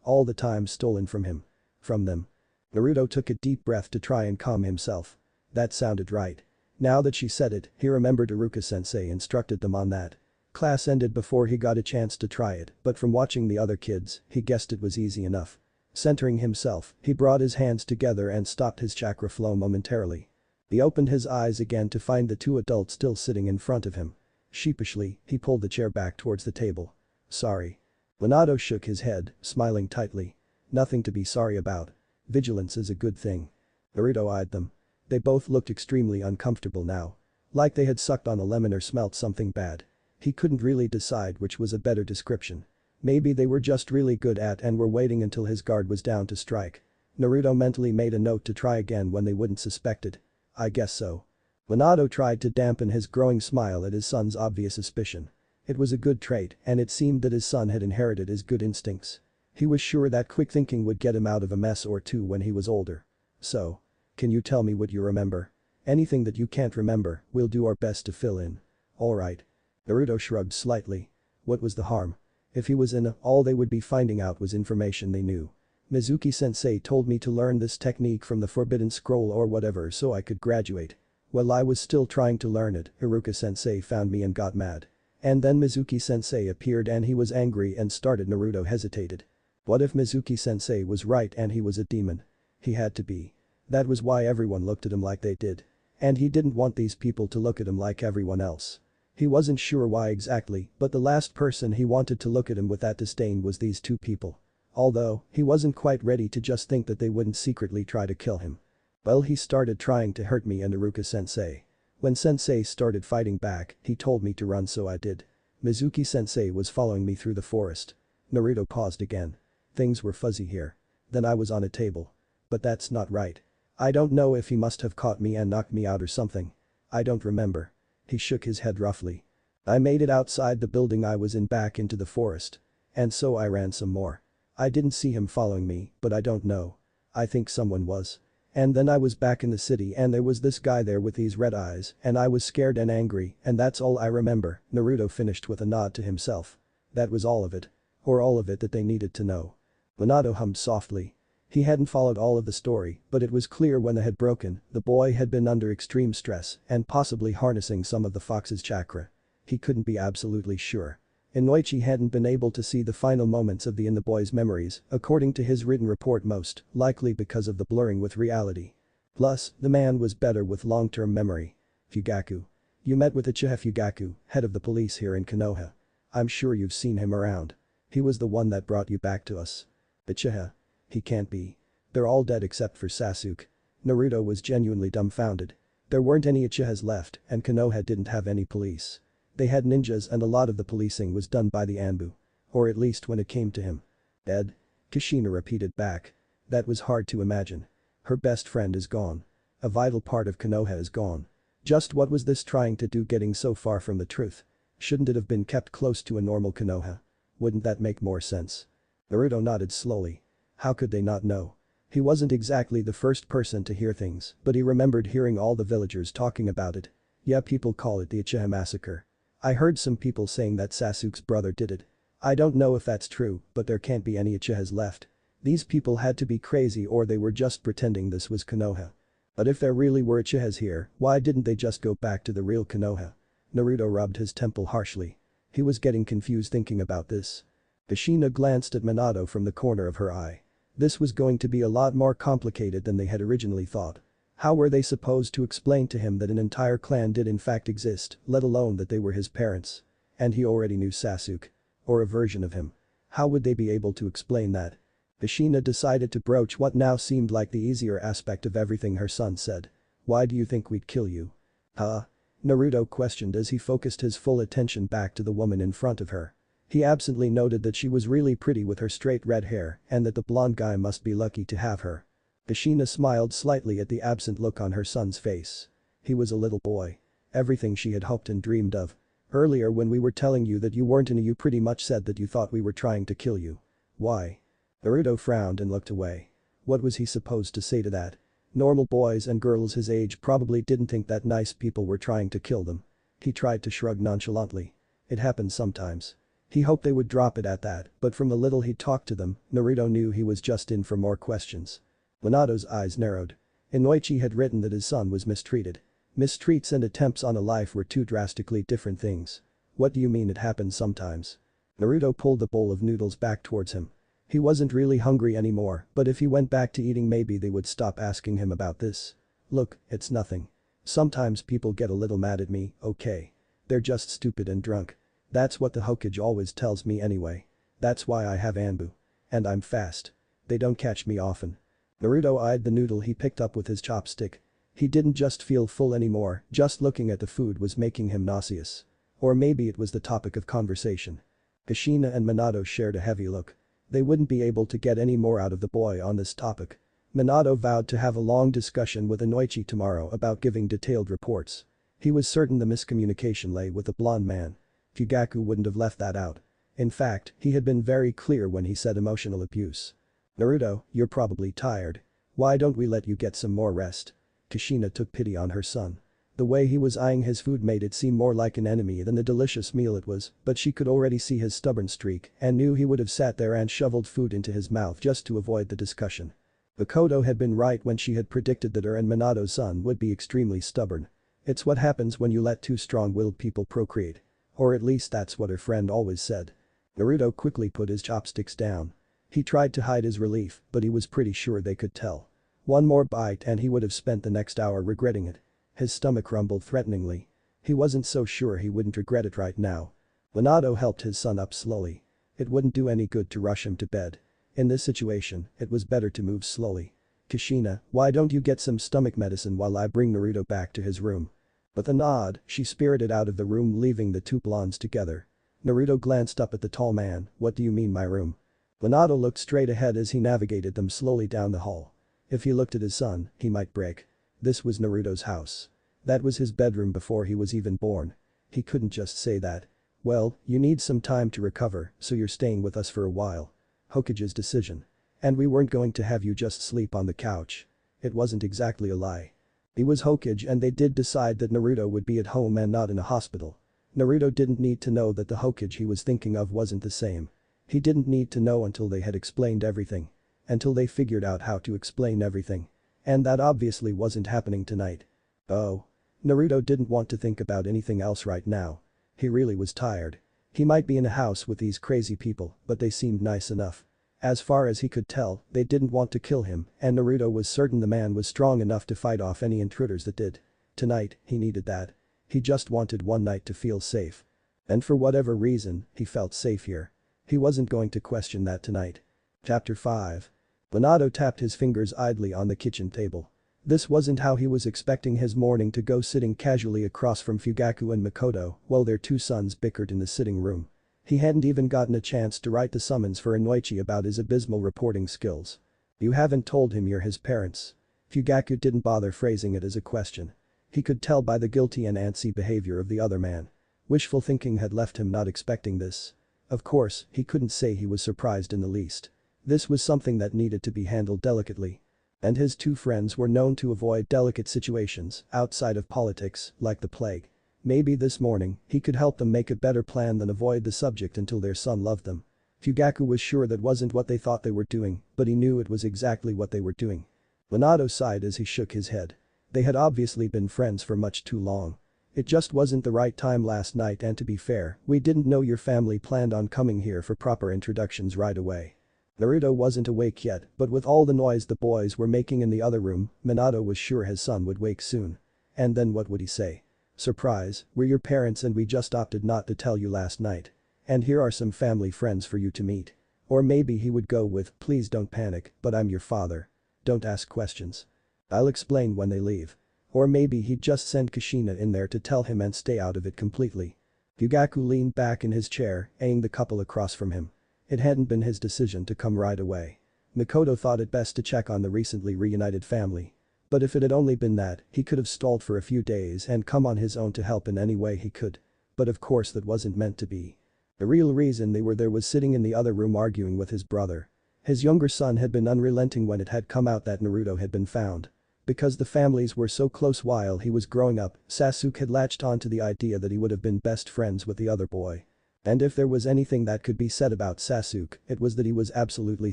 all the time stolen from him. From them. Naruto took a deep breath to try and calm himself. That sounded right. Now that she said it, he remembered Iruka-sensei instructed them on that. Class ended before he got a chance to try it, but from watching the other kids, he guessed it was easy enough. Centering himself, he brought his hands together and stopped his chakra flow momentarily. He opened his eyes again to find the two adults still sitting in front of him. Sheepishly, he pulled the chair back towards the table. Sorry. Minato shook his head, smiling tightly. Nothing to be sorry about. Vigilance is a good thing. Naruto eyed them. They both looked extremely uncomfortable now. Like they had sucked on a lemon or smelt something bad. He couldn't really decide which was a better description. Maybe they were just really good at and were waiting until his guard was down to strike. Naruto mentally made a note to try again when they wouldn't suspect it. I guess so. Minato tried to dampen his growing smile at his son's obvious suspicion. It was a good trait and it seemed that his son had inherited his good instincts. He was sure that quick thinking would get him out of a mess or two when he was older. So. Can you tell me what you remember? Anything that you can't remember, we'll do our best to fill in. Alright. Naruto shrugged slightly. What was the harm? If he was in all they would be finding out was information they knew. Mizuki-sensei told me to learn this technique from the Forbidden Scroll or whatever so I could graduate. While I was still trying to learn it, Iruka-sensei found me and got mad. And then Mizuki-sensei appeared and he was angry and started. Naruto hesitated. What if Mizuki-sensei was right and he was a demon? He had to be. That was why everyone looked at him like they did. And he didn't want these people to look at him like everyone else. He wasn't sure why exactly, but the last person he wanted to look at him with that disdain was these two people. Although, he wasn't quite ready to just think that they wouldn't secretly try to kill him. Well, he started trying to hurt me and Iruka-sensei. When sensei started fighting back, he told me to run so I did. Mizuki-sensei was following me through the forest. Naruto paused again. Things were fuzzy here. Then I was on a table. But that's not right. I don't know if he must have caught me and knocked me out or something. I don't remember. He shook his head roughly. I made it outside the building I was in back into the forest. And so I ran some more. I didn't see him following me, but I don't know. I think someone was. And then I was back in the city and there was this guy there with these red eyes and I was scared and angry and that's all I remember. Naruto finished with a nod to himself. That was all of it. Or all of it that they needed to know. Minato hummed softly. He hadn't followed all of the story, but it was clear when it had broken, the boy had been under extreme stress and possibly harnessing some of the fox's chakra. He couldn't be absolutely sure. Inoichi hadn't been able to see the final moments of the boy's memories, according to his written report most likely because of the blurring with reality. Plus, the man was better with long-term memory. Fugaku. You met with Uchiha Fugaku, head of the police here in Konoha. I'm sure you've seen him around. He was the one that brought you back to us. Uchiha. He can't be. They're all dead except for Sasuke. Naruto was genuinely dumbfounded. There weren't any Uchihas left and Konoha didn't have any police. They had ninjas and a lot of the policing was done by the Anbu. Or at least when it came to him. Dead? Kushina repeated back. That was hard to imagine. Her best friend is gone. A vital part of Konoha is gone. Just what was this trying to do getting so far from the truth? Shouldn't it have been kept close to a normal Konoha? Wouldn't that make more sense? Naruto nodded slowly. How could they not know? He wasn't exactly the first person to hear things, but he remembered hearing all the villagers talking about it. Yeah, people call it the Uchiha massacre. I heard some people saying that Sasuke's brother did it. I don't know if that's true, but there can't be any Uchihas left. These people had to be crazy or they were just pretending this was Konoha. But if there really were Uchihas here, why didn't they just go back to the real Konoha? Naruto rubbed his temple harshly. He was getting confused thinking about this. Kushina glanced at Minato from the corner of her eye. This was going to be a lot more complicated than they had originally thought. How were they supposed to explain to him that an entire clan did in fact exist, let alone that they were his parents? And he already knew Sasuke. Or a version of him. How would they be able to explain that? Kushina decided to broach what now seemed like the easier aspect of everything her son said. Why do you think we'd kill you? Huh? Naruto questioned as he focused his full attention back to the woman in front of her. He absently noted that she was really pretty with her straight red hair and that the blonde guy must be lucky to have her. Kushina smiled slightly at the absent look on her son's face. He was a little boy. Everything she had hoped and dreamed of. Earlier when we were telling you that you weren't in you pretty much said that you thought we were trying to kill you. Why? Naruto frowned and looked away. What was he supposed to say to that? Normal boys and girls his age probably didn't think that nice people were trying to kill them. He tried to shrug nonchalantly. It happens sometimes. He hoped they would drop it at that, but from the little he talked to them, Naruto knew he was just in for more questions. Minato's eyes narrowed. Inoichi had written that his son was mistreated. Mistreats and attempts on a life were two drastically different things. What do you mean it happens sometimes? Naruto pulled the bowl of noodles back towards him. He wasn't really hungry anymore, but if he went back to eating maybe they would stop asking him about this. Look, it's nothing. Sometimes people get a little mad at me, okay? They're just stupid and drunk. That's what the Hokage always tells me anyway. That's why I have Anbu. And I'm fast. They don't catch me often. Naruto eyed the noodle he picked up with his chopstick. He didn't just feel full anymore, just looking at the food was making him nauseous. Or maybe it was the topic of conversation. Kushina and Minato shared a heavy look. They wouldn't be able to get any more out of the boy on this topic. Minato vowed to have a long discussion with Inoichi tomorrow about giving detailed reports. He was certain the miscommunication lay with the blonde man. Fugaku wouldn't have left that out. In fact, he had been very clear when he said emotional abuse. Naruto, you're probably tired. Why don't we let you get some more rest? Kushina took pity on her son. The way he was eyeing his food made it seem more like an enemy than the delicious meal it was, but she could already see his stubborn streak and knew he would have sat there and shoveled food into his mouth just to avoid the discussion. Makoto had been right when she had predicted that her and Minato's son would be extremely stubborn. It's what happens when you let two strong-willed people procreate. Or at least that's what her friend always said. Naruto quickly put his chopsticks down. He tried to hide his relief, but he was pretty sure they could tell. One more bite and he would have spent the next hour regretting it. His stomach rumbled threateningly. He wasn't so sure he wouldn't regret it right now. Minato helped his son up slowly. It wouldn't do any good to rush him to bed. In this situation, it was better to move slowly. Kushina, why don't you get some stomach medicine while I bring Naruto back to his room? With a nod, she spirited out of the room leaving the two blondes together. Naruto glanced up at the tall man, what do you mean my room? Minato looked straight ahead as he navigated them slowly down the hall. If he looked at his son, he might break. This was Naruto's house. That was his bedroom before he was even born. He couldn't just say that. Well, you need some time to recover, so you're staying with us for a while. Hokage's decision. And we weren't going to have you just sleep on the couch. It wasn't exactly a lie. He was Hokage and they did decide that Naruto would be at home and not in a hospital. Naruto didn't need to know that the Hokage he was thinking of wasn't the same. He didn't need to know until they had explained everything. Until they figured out how to explain everything. And that obviously wasn't happening tonight. Oh. Naruto didn't want to think about anything else right now. He really was tired. He might be in a house with these crazy people, but they seemed nice enough. As far as he could tell, they didn't want to kill him, and Naruto was certain the man was strong enough to fight off any intruders that did. Tonight, he needed that. He just wanted one night to feel safe. And for whatever reason, he felt safe here. He wasn't going to question that tonight. Chapter 5. Minato tapped his fingers idly on the kitchen table. This wasn't how he was expecting his morning to go, sitting casually across from Fugaku and Makoto while their two sons bickered in the sitting room. He hadn't even gotten a chance to write the summons for Inoichi about his abysmal reporting skills. You haven't told him you're his parents? Fugaku didn't bother phrasing it as a question. He could tell by the guilty and antsy behavior of the other man. Wishful thinking had left him not expecting this. Of course, he couldn't say he was surprised in the least. This was something that needed to be handled delicately. And his two friends were known to avoid delicate situations outside of politics, like the plague. Maybe this morning, he could help them make a better plan than avoid the subject until their son loved them. Fugaku was sure that wasn't what they thought they were doing, but he knew it was exactly what they were doing. Minato sighed as he shook his head. They had obviously been friends for much too long. It just wasn't the right time last night, and to be fair, we didn't know your family planned on coming here for proper introductions right away. Naruto wasn't awake yet, but with all the noise the boys were making in the other room, Minato was sure his son would wake soon. And then what would he say? Surprise, we're your parents and we just opted not to tell you last night. And here are some family friends for you to meet. Or maybe he would go with, please don't panic, but I'm your father. Don't ask questions. I'll explain when they leave. Or maybe he'd just send Kushina in there to tell him and stay out of it completely. Fugaku leaned back in his chair, eyeing the couple across from him. It hadn't been his decision to come right away. Makoto thought it best to check on the recently reunited family. But if it had only been that, he could have stalled for a few days and come on his own to help in any way he could. But of course that wasn't meant to be. The real reason they were there was sitting in the other room arguing with his brother. His younger son had been unrelenting when it had come out that Naruto had been found. Because the families were so close while he was growing up, Sasuke had latched on to the idea that he would have been best friends with the other boy. And if there was anything that could be said about Sasuke, it was that he was absolutely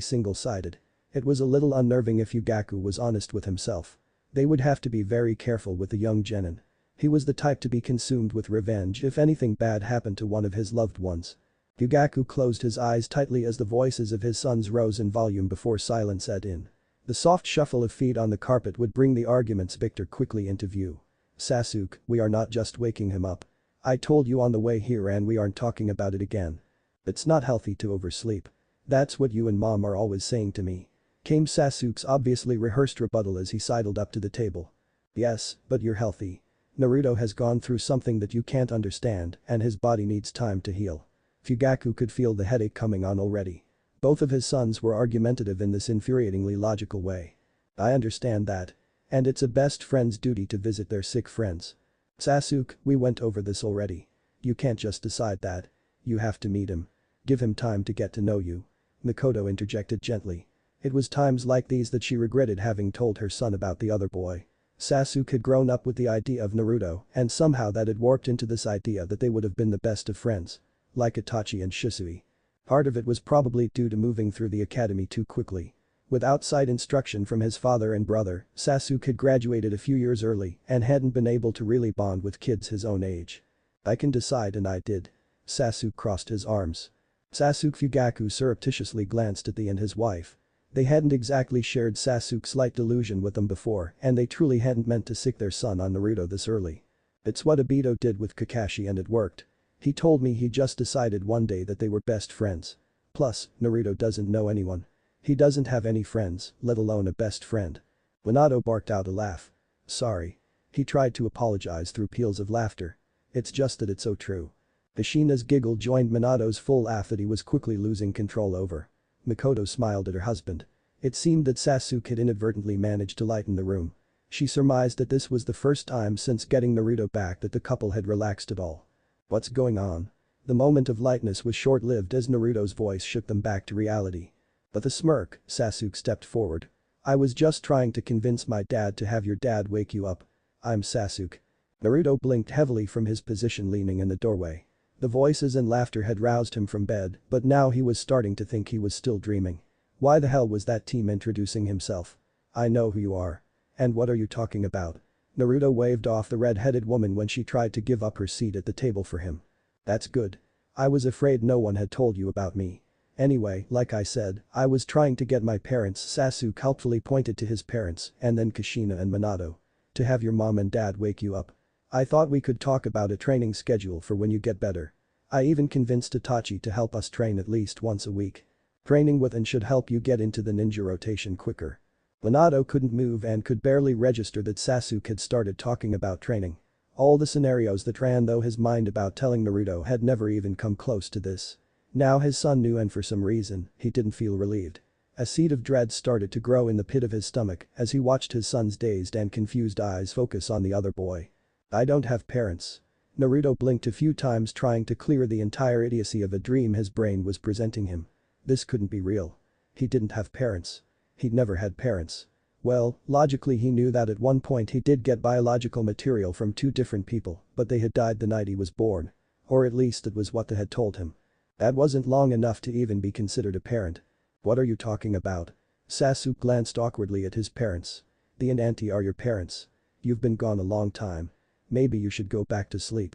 single-sided. It was a little unnerving if Fugaku was honest with himself. They would have to be very careful with the young genin. He was the type to be consumed with revenge if anything bad happened to one of his loved ones. Fugaku closed his eyes tightly as the voices of his sons rose in volume before silence set in. The soft shuffle of feet on the carpet would bring the argument's victor quickly into view. Sasuke, we are not just waking him up. I told you on the way here and we aren't talking about it again. It's not healthy to oversleep. That's what you and mom are always saying to me. Came Sasuke's obviously rehearsed rebuttal as he sidled up to the table. Yes, but you're healthy. Naruto has gone through something that you can't understand and his body needs time to heal. Fugaku could feel the headache coming on already. Both of his sons were argumentative in this infuriatingly logical way. I understand that. And it's a best friend's duty to visit their sick friends. Sasuke, we went over this already. You can't just decide that. You have to meet him. Give him time to get to know you. Mikoto interjected gently. It was times like these that she regretted having told her son about the other boy. Sasuke had grown up with the idea of Naruto and somehow that had warped into this idea that they would have been the best of friends. Like Itachi and Shisui. Part of it was probably due to moving through the academy too quickly. With outside instruction from his father and brother, Sasuke had graduated a few years early and hadn't been able to really bond with kids his own age. I can decide and I did. Sasuke crossed his arms. Sasuke Fugaku surreptitiously glanced at and his wife. They hadn't exactly shared Sasuke's slight delusion with them before and they truly hadn't meant to sick their son on Naruto this early. It's what Obito did with Kakashi and it worked. He told me he just decided one day that they were best friends. Plus, Naruto doesn't know anyone. He doesn't have any friends, let alone a best friend. Minato barked out a laugh. Sorry. He tried to apologize through peals of laughter. It's just that it's so true. Ashina's giggle joined Minato's full laugh that he was quickly losing control over. Mikoto smiled at her husband. It seemed that Sasuke had inadvertently managed to lighten the room. She surmised that this was the first time since getting Naruto back that the couple had relaxed at all. What's going on? The moment of lightness was short-lived as Naruto's voice shook them back to reality. With a smirk, Sasuke stepped forward. I was just trying to convince my dad to have your dad wake you up. I'm Sasuke. Naruto blinked heavily from his position leaning in the doorway. The voices and laughter had roused him from bed, but now he was starting to think he was still dreaming. Why the hell was that team introducing himself? I know who you are. And what are you talking about? Naruto waved off the red-headed woman when she tried to give up her seat at the table for him. That's good. I was afraid no one had told you about me. Anyway, like I said, I was trying to get my parents. Sasuke helpfully pointed to his parents and then Kushina and Minato. To have your mom and dad wake you up. I thought we could talk about a training schedule for when you get better. I even convinced Itachi to help us train at least once a week. Training with and should help you get into the ninja rotation quicker. Minato couldn't move and could barely register that Sasuke had started talking about training. All the scenarios that ran through his mind about telling Naruto had never even come close to this. Now his son knew and for some reason, he didn't feel relieved. A seed of dread started to grow in the pit of his stomach as he watched his son's dazed and confused eyes focus on the other boy. I don't have parents. Naruto blinked a few times trying to clear the entire idiocy of a dream his brain was presenting him. This couldn't be real. He didn't have parents. He'd never had parents. Well, logically he knew that at one point he did get biological material from two different people, but they had died the night he was born. Or at least that was what they had told him. That wasn't long enough to even be considered a parent. What are you talking about? Sasuke glanced awkwardly at his parents. The and auntie are your parents. You've been gone a long time. Maybe you should go back to sleep.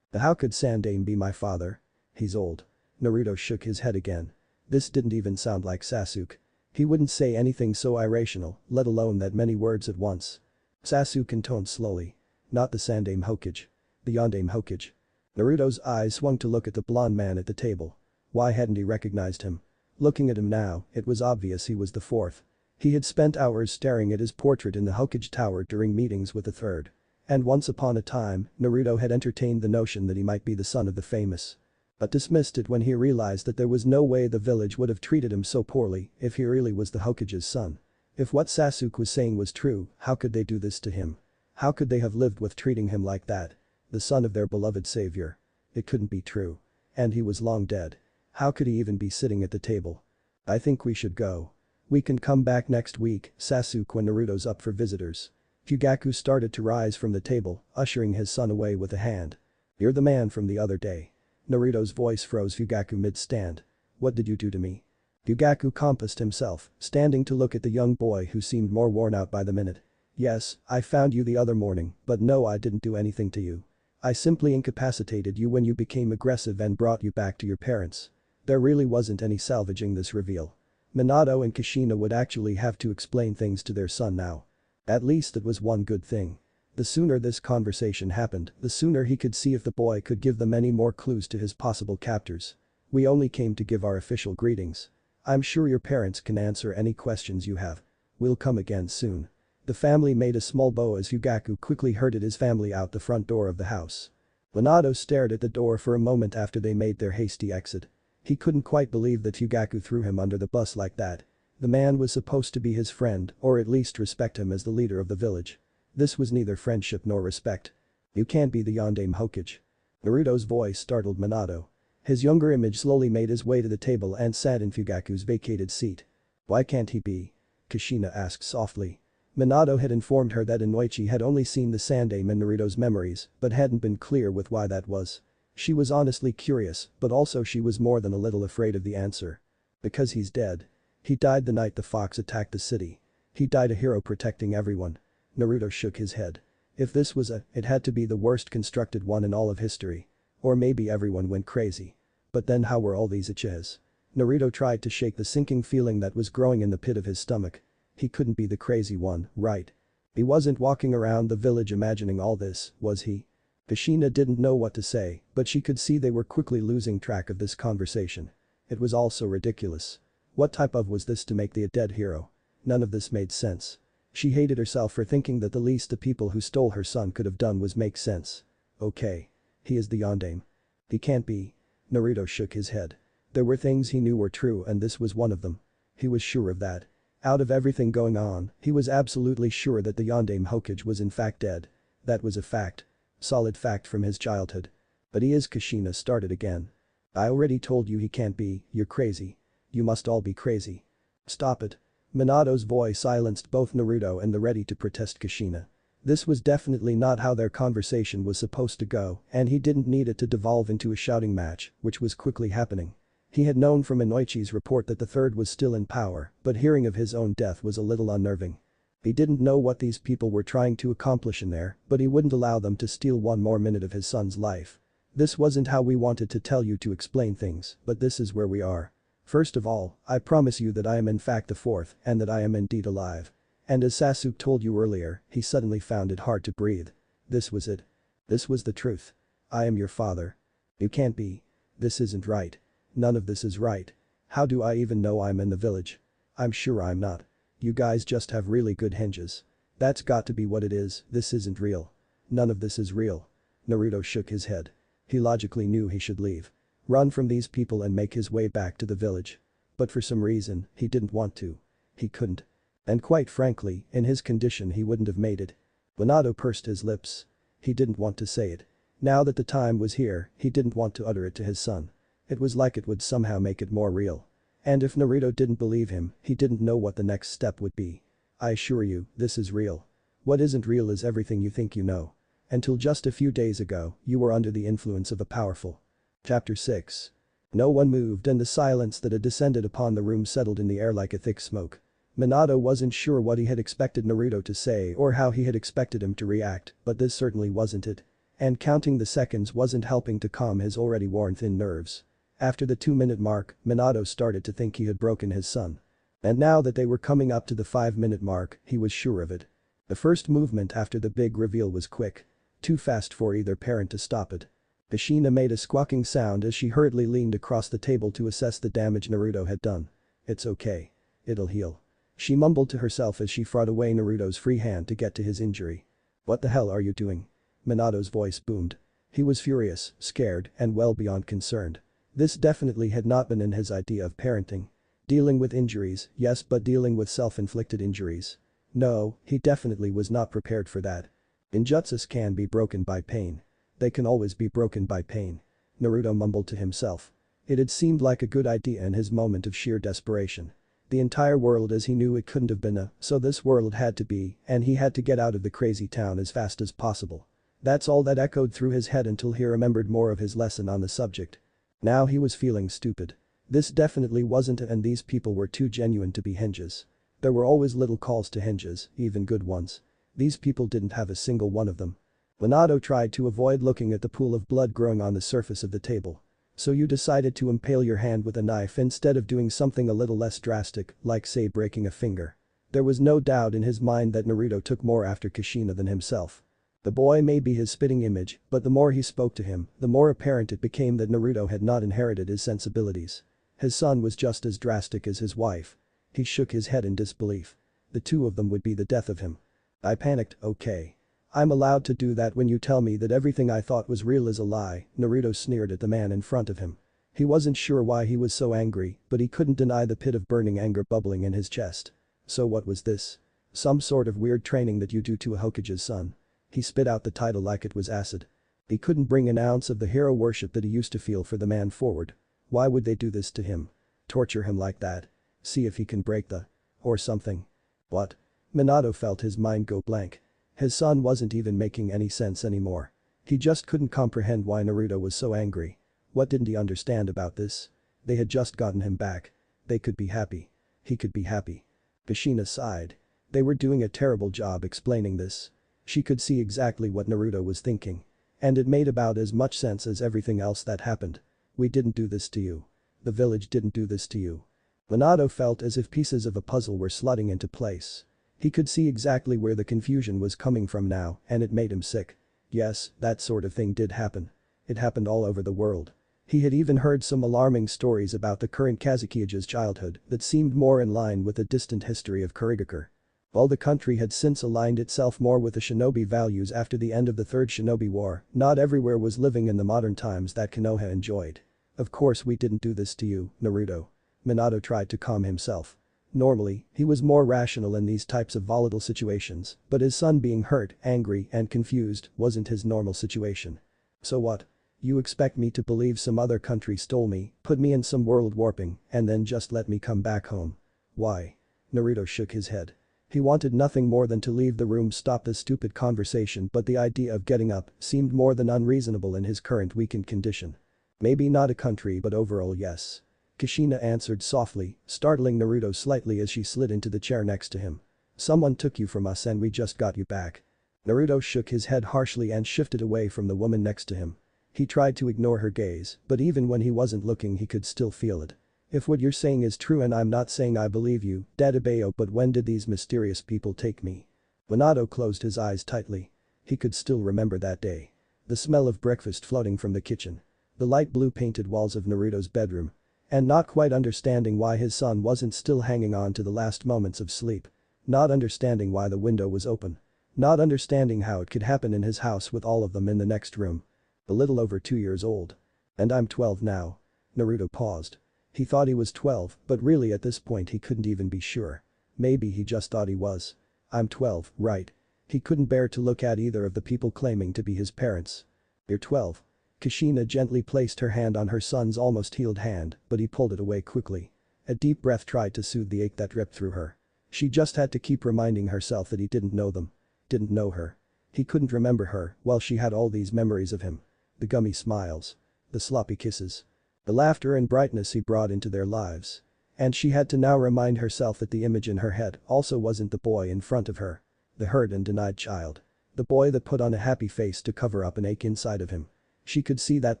How could Sandaime be my father? He's old. Naruto shook his head again. This didn't even sound like Sasuke. He wouldn't say anything so irrational, let alone that many words at once. Sasuke intoned slowly. Not the Sandaime Hokage. The Yondaime Hokage. Naruto's eyes swung to look at the blonde man at the table. Why hadn't he recognized him? Looking at him now, it was obvious he was the fourth. He had spent hours staring at his portrait in the Hokage Tower during meetings with the third. And once upon a time, Naruto had entertained the notion that he might be the son of the famous. But dismissed it when he realized that there was no way the village would have treated him so poorly if he really was the Hokage's son. If what Sasuke was saying was true, how could they do this to him? How could they have lived with treating him like that? The son of their beloved savior. It couldn't be true. And he was long dead. How could he even be sitting at the table? I think we should go. We can come back next week, Sasuke, when Naruto's up for visitors. Fugaku started to rise from the table, ushering his son away with a hand. You're the man from the other day. Naruto's voice froze Fugaku mid-stand. What did you do to me? Fugaku compassed himself, standing to look at the young boy who seemed more worn out by the minute. Yes, I found you the other morning, but no, I didn't do anything to you. I simply incapacitated you when you became aggressive and brought you back to your parents. There really wasn't any salvaging this reveal. Minato and Kushina would actually have to explain things to their son now. At least it was one good thing. The sooner this conversation happened, the sooner he could see if the boy could give them any more clues to his possible captors. We only came to give our official greetings. I'm sure your parents can answer any questions you have. We'll come again soon. The family made a small bow as Yugaku quickly herded his family out the front door of the house. Minato stared at the door for a moment after they made their hasty exit. He couldn't quite believe that Yugaku threw him under the bus like that. The man was supposed to be his friend, or at least respect him as the leader of the village. This was neither friendship nor respect. You can't be the Yondaime Hokage. Naruto's voice startled Minato. His younger image slowly made his way to the table and sat in Fugaku's vacated seat. Why can't he be? Kushina asked softly. Minato had informed her that Inoichi had only seen the Sandaime in Naruto's memories, but hadn't been clear with why that was. She was honestly curious, but also she was more than a little afraid of the answer. Because he's dead. He died the night the fox attacked the city. He died a hero protecting everyone. Naruto shook his head. If this was it had to be the worst constructed one in all of history. Or maybe everyone went crazy. But then how were all these Uchihas? Naruto tried to shake the sinking feeling that was growing in the pit of his stomach. He couldn't be the crazy one, right? He wasn't walking around the village imagining all this, was he? Kushina didn't know what to say, but she could see they were quickly losing track of this conversation. It was all so ridiculous. What type of was this to make the a dead hero? None of this made sense. She hated herself for thinking that the least the people who stole her son could have done was make sense. Okay. He is the Yondaime. He can't be. Naruto shook his head. There were things he knew were true and this was one of them. He was sure of that. Out of everything going on, he was absolutely sure that the Yondaime Hokage was in fact dead. That was a fact. Solid fact from his childhood. But he is. Kushina started again. I already told you he can't be, you're crazy. You must all be crazy. Stop it. Minato's voice silenced both Naruto and the ready-to-protest Kushina. This was definitely not how their conversation was supposed to go, and he didn't need it to devolve into a shouting match, which was quickly happening. He had known from Inoichi's report that the third was still in power, but hearing of his own death was a little unnerving. He didn't know what these people were trying to accomplish in there, but he wouldn't allow them to steal one more minute of his son's life. This wasn't how we wanted to tell you to explain things, but this is where we are. First of all, I promise you that I am in fact the fourth and that I am indeed alive. And as Sasuke told you earlier, he suddenly found it hard to breathe. This was it. This was the truth. I am your father. You can't be. This isn't right. None of this is right. How do I even know I'm in the village? I'm sure I'm not. You guys just have really good hinges. That's got to be what it is, this isn't real. None of this is real. Naruto shook his head. He logically knew he should leave. Run from these people and make his way back to the village. But for some reason, he didn't want to. He couldn't. And quite frankly, in his condition he wouldn't have made it. Minato pursed his lips. He didn't want to say it. Now that the time was here, he didn't want to utter it to his son. It was like it would somehow make it more real. And if Naruto didn't believe him, he didn't know what the next step would be. I assure you, this is real. What isn't real is everything you think you know. Until just a few days ago, you were under the influence of a powerful. Chapter 6. No one moved and the silence that had descended upon the room settled in the air like a thick smoke. Minato wasn't sure what he had expected Naruto to say or how he had expected him to react, but this certainly wasn't it. And counting the seconds wasn't helping to calm his already worn-thin nerves. After the 2-minute mark, Minato started to think he had broken his son. And now that they were coming up to the 5-minute mark, he was sure of it. The first movement after the big reveal was quick. Too fast for either parent to stop it. Kushina made a squawking sound as she hurriedly leaned across the table to assess the damage Naruto had done. It's okay. It'll heal. She mumbled to herself as she fought away Naruto's free hand to get to his injury. What the hell are you doing? Minato's voice boomed. He was furious, scared, and well beyond concerned. This definitely had not been in his idea of parenting. Dealing with injuries, yes, but dealing with self-inflicted injuries. No, he definitely was not prepared for that. Genjutsus can be broken by pain. They can always be broken by pain. Naruto mumbled to himself. It had seemed like a good idea in his moment of sheer desperation. The entire world as he knew it couldn't have been so this world had to be, and he had to get out of the crazy town as fast as possible. That's all that echoed through his head until he remembered more of his lesson on the subject. Now he was feeling stupid. This definitely wasn't and these people were too genuine to be hinges. There were always little calls to hinges, even good ones. These people didn't have a single one of them. Minato tried to avoid looking at the pool of blood growing on the surface of the table. So you decided to impale your hand with a knife instead of doing something a little less drastic, like say breaking a finger. There was no doubt in his mind that Naruto took more after Kushina than himself. The boy may be his spitting image, but the more he spoke to him, the more apparent it became that Naruto had not inherited his sensibilities. His son was just as drastic as his wife. He shook his head in disbelief. The two of them would be the death of him. I panicked, okay. I'm allowed to do that when you tell me that everything I thought was real is a lie, Naruto sneered at the man in front of him. He wasn't sure why he was so angry, but he couldn't deny the pit of burning anger bubbling in his chest. So what was this? Some sort of weird training that you do to a Hokage's son. He spit out the title like it was acid. He couldn't bring an ounce of the hero worship that he used to feel for the man forward. Why would they do this to him? Torture him like that? See if he can break the… or something. What? Minato felt his mind go blank. His son wasn't even making any sense anymore. He just couldn't comprehend why Naruto was so angry. What didn't he understand about this? They had just gotten him back. They could be happy. He could be happy. Kushina sighed. They were doing a terrible job explaining this. She could see exactly what Naruto was thinking. And it made about as much sense as everything else that happened. We didn't do this to you. The village didn't do this to you. Minato felt as if pieces of a puzzle were slotting into place. He could see exactly where the confusion was coming from now, and it made him sick. Yes, that sort of thing did happen. It happened all over the world. He had even heard some alarming stories about the current Kazukiya's childhood that seemed more in line with the distant history of Kurigakure. While the country had since aligned itself more with the shinobi values after the end of the Third Shinobi War, not everywhere was living in the modern times that Konoha enjoyed. Of course we didn't do this to you, Naruto. Minato tried to calm himself. Normally, he was more rational in these types of volatile situations, but his son being hurt, angry, and confused wasn't his normal situation. So what? You expect me to believe some other country stole me, put me in some world warping, and then just let me come back home? Why? Naruto shook his head. He wanted nothing more than to leave the room, stop this stupid conversation, but the idea of getting up seemed more than unreasonable in his current weakened condition. Maybe not a country, but overall yes. Kushina answered softly, startling Naruto slightly as she slid into the chair next to him. Someone took you from us and we just got you back. Naruto shook his head harshly and shifted away from the woman next to him. He tried to ignore her gaze, but even when he wasn't looking he could still feel it. If what you're saying is true, and I'm not saying I believe you, Dadabeo, but when did these mysterious people take me? Minato closed his eyes tightly. He could still remember that day. The smell of breakfast floating from the kitchen. The light blue painted walls of Naruto's bedroom. And not quite understanding why his son wasn't still hanging on to the last moments of sleep. Not understanding why the window was open. Not understanding how it could happen in his house with all of them in the next room. A little over 2 years old. And I'm 12 now. Naruto paused. He thought he was 12, but really at this point he couldn't even be sure. Maybe he just thought he was. I'm 12, right? He couldn't bear to look at either of the people claiming to be his parents. You're 12. Kushina gently placed her hand on her son's almost healed hand, but he pulled it away quickly. A deep breath tried to soothe the ache that ripped through her. She just had to keep reminding herself that he didn't know them. Didn't know her. He couldn't remember her while she had all these memories of him. The gummy smiles. The sloppy kisses. The laughter and brightness he brought into their lives. And she had to now remind herself that the image in her head also wasn't the boy in front of her. The hurt and denied child. The boy that put on a happy face to cover up an ache inside of him. She could see that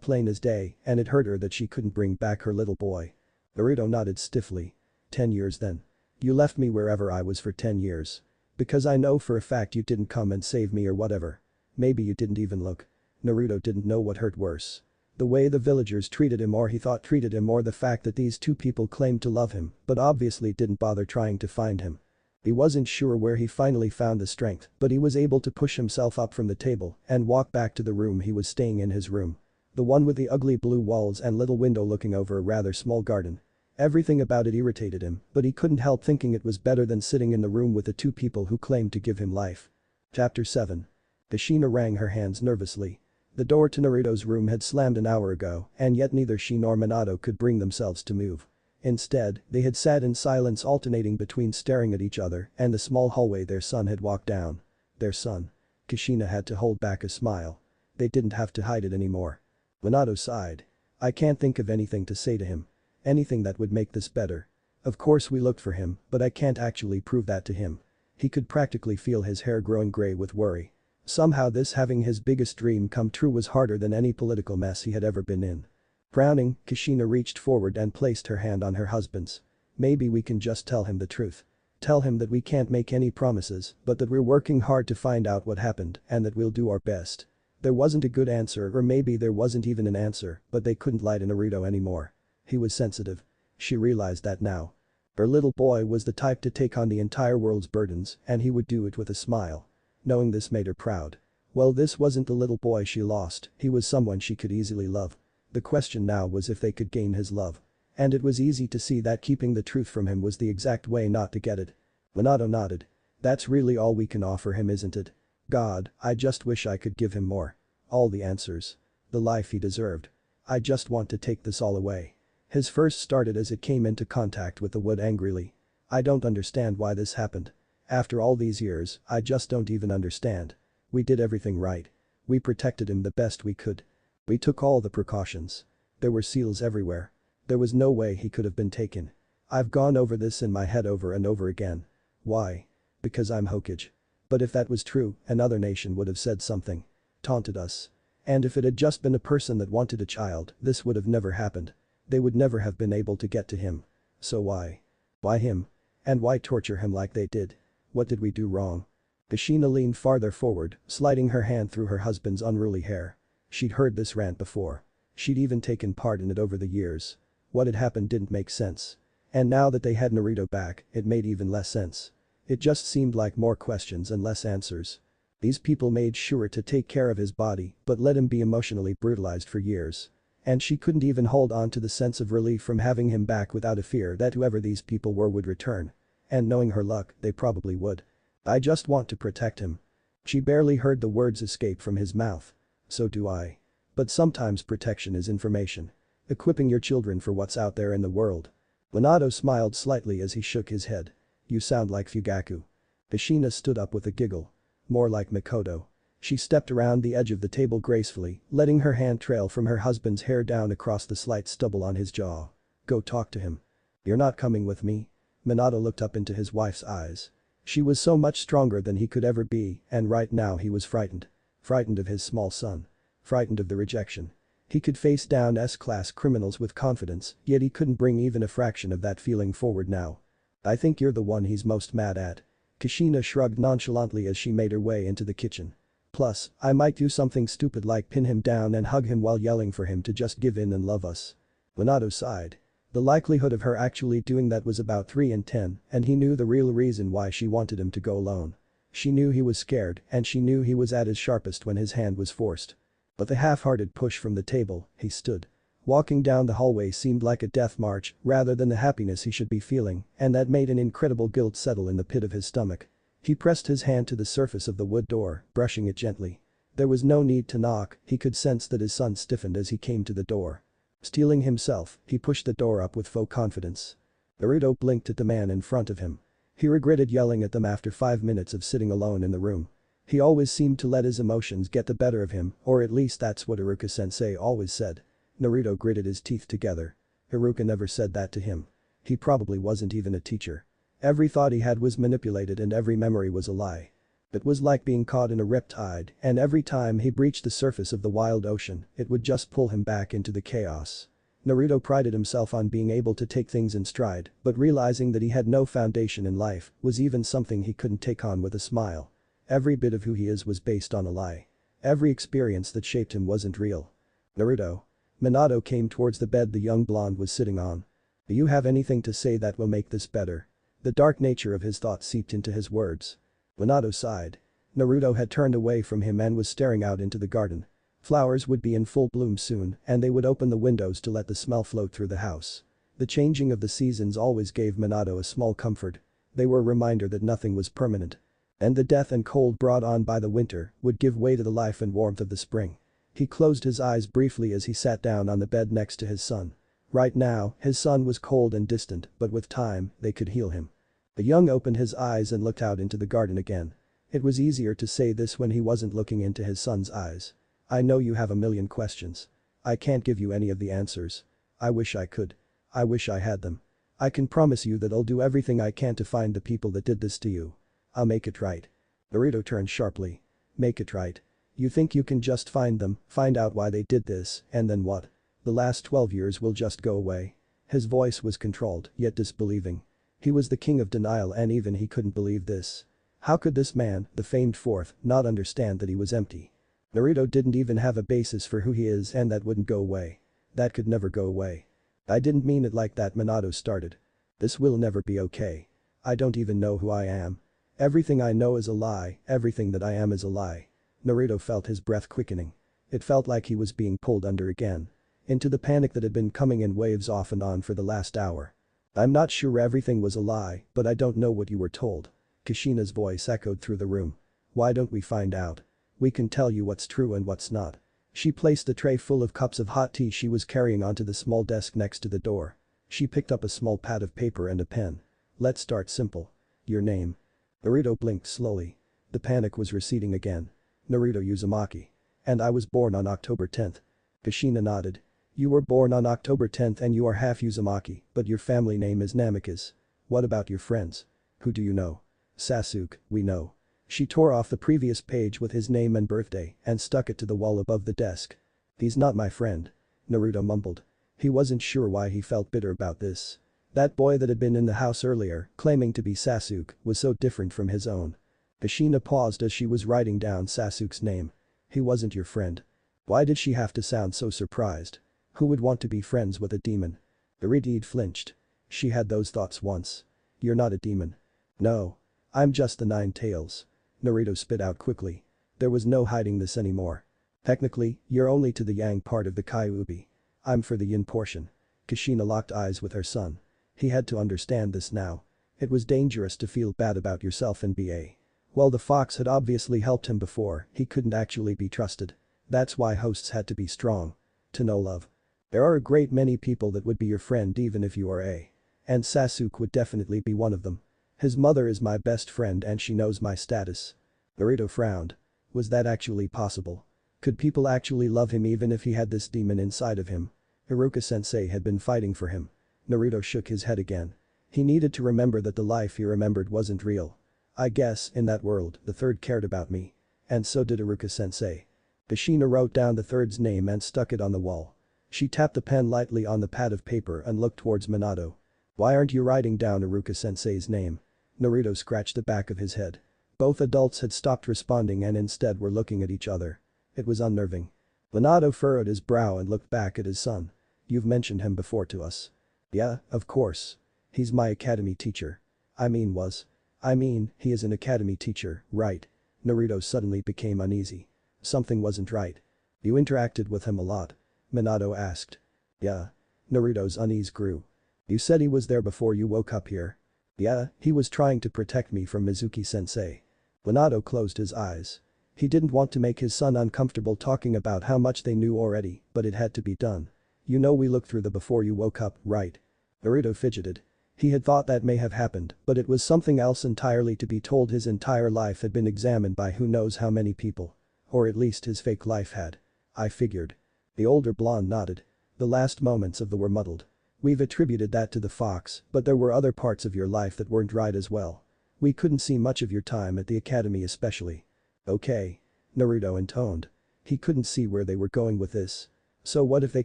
plain as day, and it hurt her that she couldn't bring back her little boy. Naruto nodded stiffly. 10 years then. You left me wherever I was for 10 years. Because I know for a fact you didn't come and save me or whatever. Maybe you didn't even look. Naruto didn't know what hurt worse. The way the villagers treated him, or he thought treated him, or the fact that these two people claimed to love him but obviously didn't bother trying to find him. He wasn't sure where he finally found the strength, but he was able to push himself up from the table and walk back to the room he was staying in, his room. The one with the ugly blue walls and little window looking over a rather small garden. Everything about it irritated him, but he couldn't help thinking it was better than sitting in the room with the two people who claimed to give him life. Chapter 7. Kushina wrung her hands nervously. The door to Naruto's room had slammed an hour ago, and yet neither she nor Minato could bring themselves to move. Instead, they had sat in silence, alternating between staring at each other and the small hallway their son had walked down. Their son. Kushina had to hold back a smile. They didn't have to hide it anymore. Minato sighed. I can't think of anything to say to him. Anything that would make this better. Of course we looked for him, but I can't actually prove that to him. He could practically feel his hair growing gray with worry. Somehow this having his biggest dream come true was harder than any political mess he had ever been in. Frowning, Kushina reached forward and placed her hand on her husband's. Maybe we can just tell him the truth. Tell him that we can't make any promises, but that we're working hard to find out what happened and that we'll do our best. There wasn't a good answer, or maybe there wasn't even an answer, but they couldn't lie to Naruto anymore. He was sensitive. She realized that now. Her little boy was the type to take on the entire world's burdens, and he would do it with a smile. Knowing this made her proud. Well, this wasn't the little boy she lost, he was someone she could easily love. The question now was if they could gain his love. And it was easy to see that keeping the truth from him was the exact way not to get it. Minato nodded. That's really all we can offer him, isn't it? God, I just wish I could give him more. All the answers. The life he deserved. I just want to take this all away. His first started as it came into contact with the wood angrily. I don't understand why this happened. After all these years, I just don't even understand. We did everything right. We protected him the best we could. We took all the precautions. There were seals everywhere. There was no way he could have been taken. I've gone over this in my head over and over again. Why? Because I'm Hokage. But if that was true, another nation would have said something. Taunted us. And if it had just been a person that wanted a child, this would have never happened. They would never have been able to get to him. So why? Why him? And why torture him like they did? What did we do wrong? Kushina leaned farther forward, sliding her hand through her husband's unruly hair. She'd heard this rant before. She'd even taken part in it over the years. What had happened didn't make sense. And now that they had Naruto back, it made even less sense. It just seemed like more questions and less answers. These people made sure to take care of his body, but let him be emotionally brutalized for years. And she couldn't even hold on to the sense of relief from having him back without a fear that whoever these people were would return. And knowing her luck, they probably would. I just want to protect him. She barely heard the words escape from his mouth. So do I. But sometimes protection is information. Equipping your children for what's out there in the world. Minato smiled slightly as he shook his head. You sound like Fugaku. Kushina stood up with a giggle. More like Mikoto. She stepped around the edge of the table gracefully, letting her hand trail from her husband's hair down across the slight stubble on his jaw. Go talk to him. You're not coming with me? Minato looked up into his wife's eyes. She was so much stronger than he could ever be, and right now he was frightened. Frightened of his small son. Frightened of the rejection. He could face down S-class criminals with confidence, yet he couldn't bring even a fraction of that feeling forward now. I think you're the one he's most mad at. Kushina shrugged nonchalantly as she made her way into the kitchen. Plus, I might do something stupid like pin him down and hug him while yelling for him to just give in and love us. Minato sighed. The likelihood of her actually doing that was about 3 in 10, and he knew the real reason why she wanted him to go alone. She knew he was scared, and she knew he was at his sharpest when his hand was forced. But the half-hearted push from the table, he stood. Walking down the hallway seemed like a death march rather than the happiness he should be feeling, and that made an incredible guilt settle in the pit of his stomach. He pressed his hand to the surface of the wood door, brushing it gently. There was no need to knock, he could sense that his son stiffened as he came to the door. Steeling himself, he pushed the door up with faux confidence. Naruto blinked at the man in front of him. He regretted yelling at them after 5 minutes of sitting alone in the room. He always seemed to let his emotions get the better of him, or at least that's what Iruka-sensei always said. Naruto gritted his teeth together. Iruka never said that to him. He probably wasn't even a teacher. Every thought he had was manipulated and every memory was a lie. It was like being caught in a riptide, and every time he breached the surface of the wild ocean, it would just pull him back into the chaos. Naruto prided himself on being able to take things in stride, but realizing that he had no foundation in life was even something he couldn't take on with a smile. Every bit of who he is was based on a lie. Every experience that shaped him wasn't real. Naruto. Minato came towards the bed the young blonde was sitting on. Do you have anything to say that will make this better? The dark nature of his thoughts seeped into his words. Minato sighed. Naruto had turned away from him and was staring out into the garden. Flowers would be in full bloom soon, and they would open the windows to let the smell float through the house. The changing of the seasons always gave Minato a small comfort. They were a reminder that nothing was permanent. And the death and cold brought on by the winter would give way to the life and warmth of the spring. He closed his eyes briefly as he sat down on the bed next to his son. Right now, his son was cold and distant, but with time, they could heal him. The young opened his eyes and looked out into the garden again. It was easier to say this when he wasn't looking into his son's eyes. I know you have a million questions. I can't give you any of the answers. I wish I could. I wish I had them. I can promise you that I'll do everything I can to find the people that did this to you. I'll make it right. Naruto turned sharply. Make it right. You think you can just find them, find out why they did this, and then what? The last 12 years will just go away. His voice was controlled, yet disbelieving. He was the king of denial and even he couldn't believe this. How could this man, the famed fourth, not understand that he was empty? Naruto didn't even have a basis for who he is and that wouldn't go away. That could never go away. I didn't mean it like that, Minato started. This will never be okay. I don't even know who I am. Everything I know is a lie, everything that I am is a lie. Naruto felt his breath quickening. It felt like he was being pulled under again. Into the panic that had been coming in waves off and on for the last hour. I'm not sure everything was a lie, but I don't know what you were told. Kushina's voice echoed through the room. Why don't we find out? We can tell you what's true and what's not. She placed the tray full of cups of hot tea she was carrying onto the small desk next to the door. She picked up a small pad of paper and a pen. Let's start simple. Your name. Naruto blinked slowly. The panic was receding again. Naruto Uzumaki. And I was born on October 10th. Kushina nodded. You were born on October 10th and you are half Uzumaki, but your family name is Namikaze. What about your friends? Who do you know? Sasuke, we know. She tore off the previous page with his name and birthday and stuck it to the wall above the desk. He's not my friend. Naruto mumbled. He wasn't sure why he felt bitter about this. That boy that had been in the house earlier, claiming to be Sasuke, was so different from his own. Kushina paused as she was writing down Sasuke's name. He wasn't your friend. Why did she have to sound so surprised? Who would want to be friends with a demon? Iridied flinched. She had those thoughts once. You're not a demon. No. I'm just the Nine Tails. Naruto spit out quickly. There was no hiding this anymore. Technically, you're only to the yang part of the Kyuubi. I'm for the yin portion. Kushina locked eyes with her son. He had to understand this now. It was dangerous to feel bad about yourself in BA. While the fox had obviously helped him before, he couldn't actually be trusted. That's why hosts had to be strong. To know love. There are a great many people that would be your friend even if you are A. And Sasuke would definitely be one of them. His mother is my best friend and she knows my status. Naruto frowned. Was that actually possible? Could people actually love him even if he had this demon inside of him? Iruka-sensei had been fighting for him. Naruto shook his head again. He needed to remember that the life he remembered wasn't real. I guess, in that world, the third cared about me. And so did Iruka-sensei. Kushina wrote down the third's name and stuck it on the wall. She tapped the pen lightly on the pad of paper and looked towards Minato. Why aren't you writing down Iruka-sensei's name? Naruto scratched the back of his head. Both adults had stopped responding and instead were looking at each other. It was unnerving. Minato furrowed his brow and looked back at his son. You've mentioned him before to us. Yeah, of course. He's my academy teacher. He is an academy teacher, right? Naruto suddenly became uneasy. Something wasn't right. You interacted with him a lot? Minato asked. Yeah. Naruto's unease grew. You said he was there before you woke up here. Yeah, he was trying to protect me from Mizuki-sensei. Minato closed his eyes. He didn't want to make his son uncomfortable talking about how much they knew already, but it had to be done. You know we looked through the before you woke up, right? Naruto fidgeted. He had thought that may have happened, but it was something else entirely to be told his entire life had been examined by who knows how many people. Or at least his fake life had. I figured. The older blonde nodded. The last moments of the were muddled. We've attributed that to the fox, but there were other parts of your life that weren't right as well. We couldn't see much of your time at the academy especially. Okay. Naruto intoned. He couldn't see where they were going with this. So what if they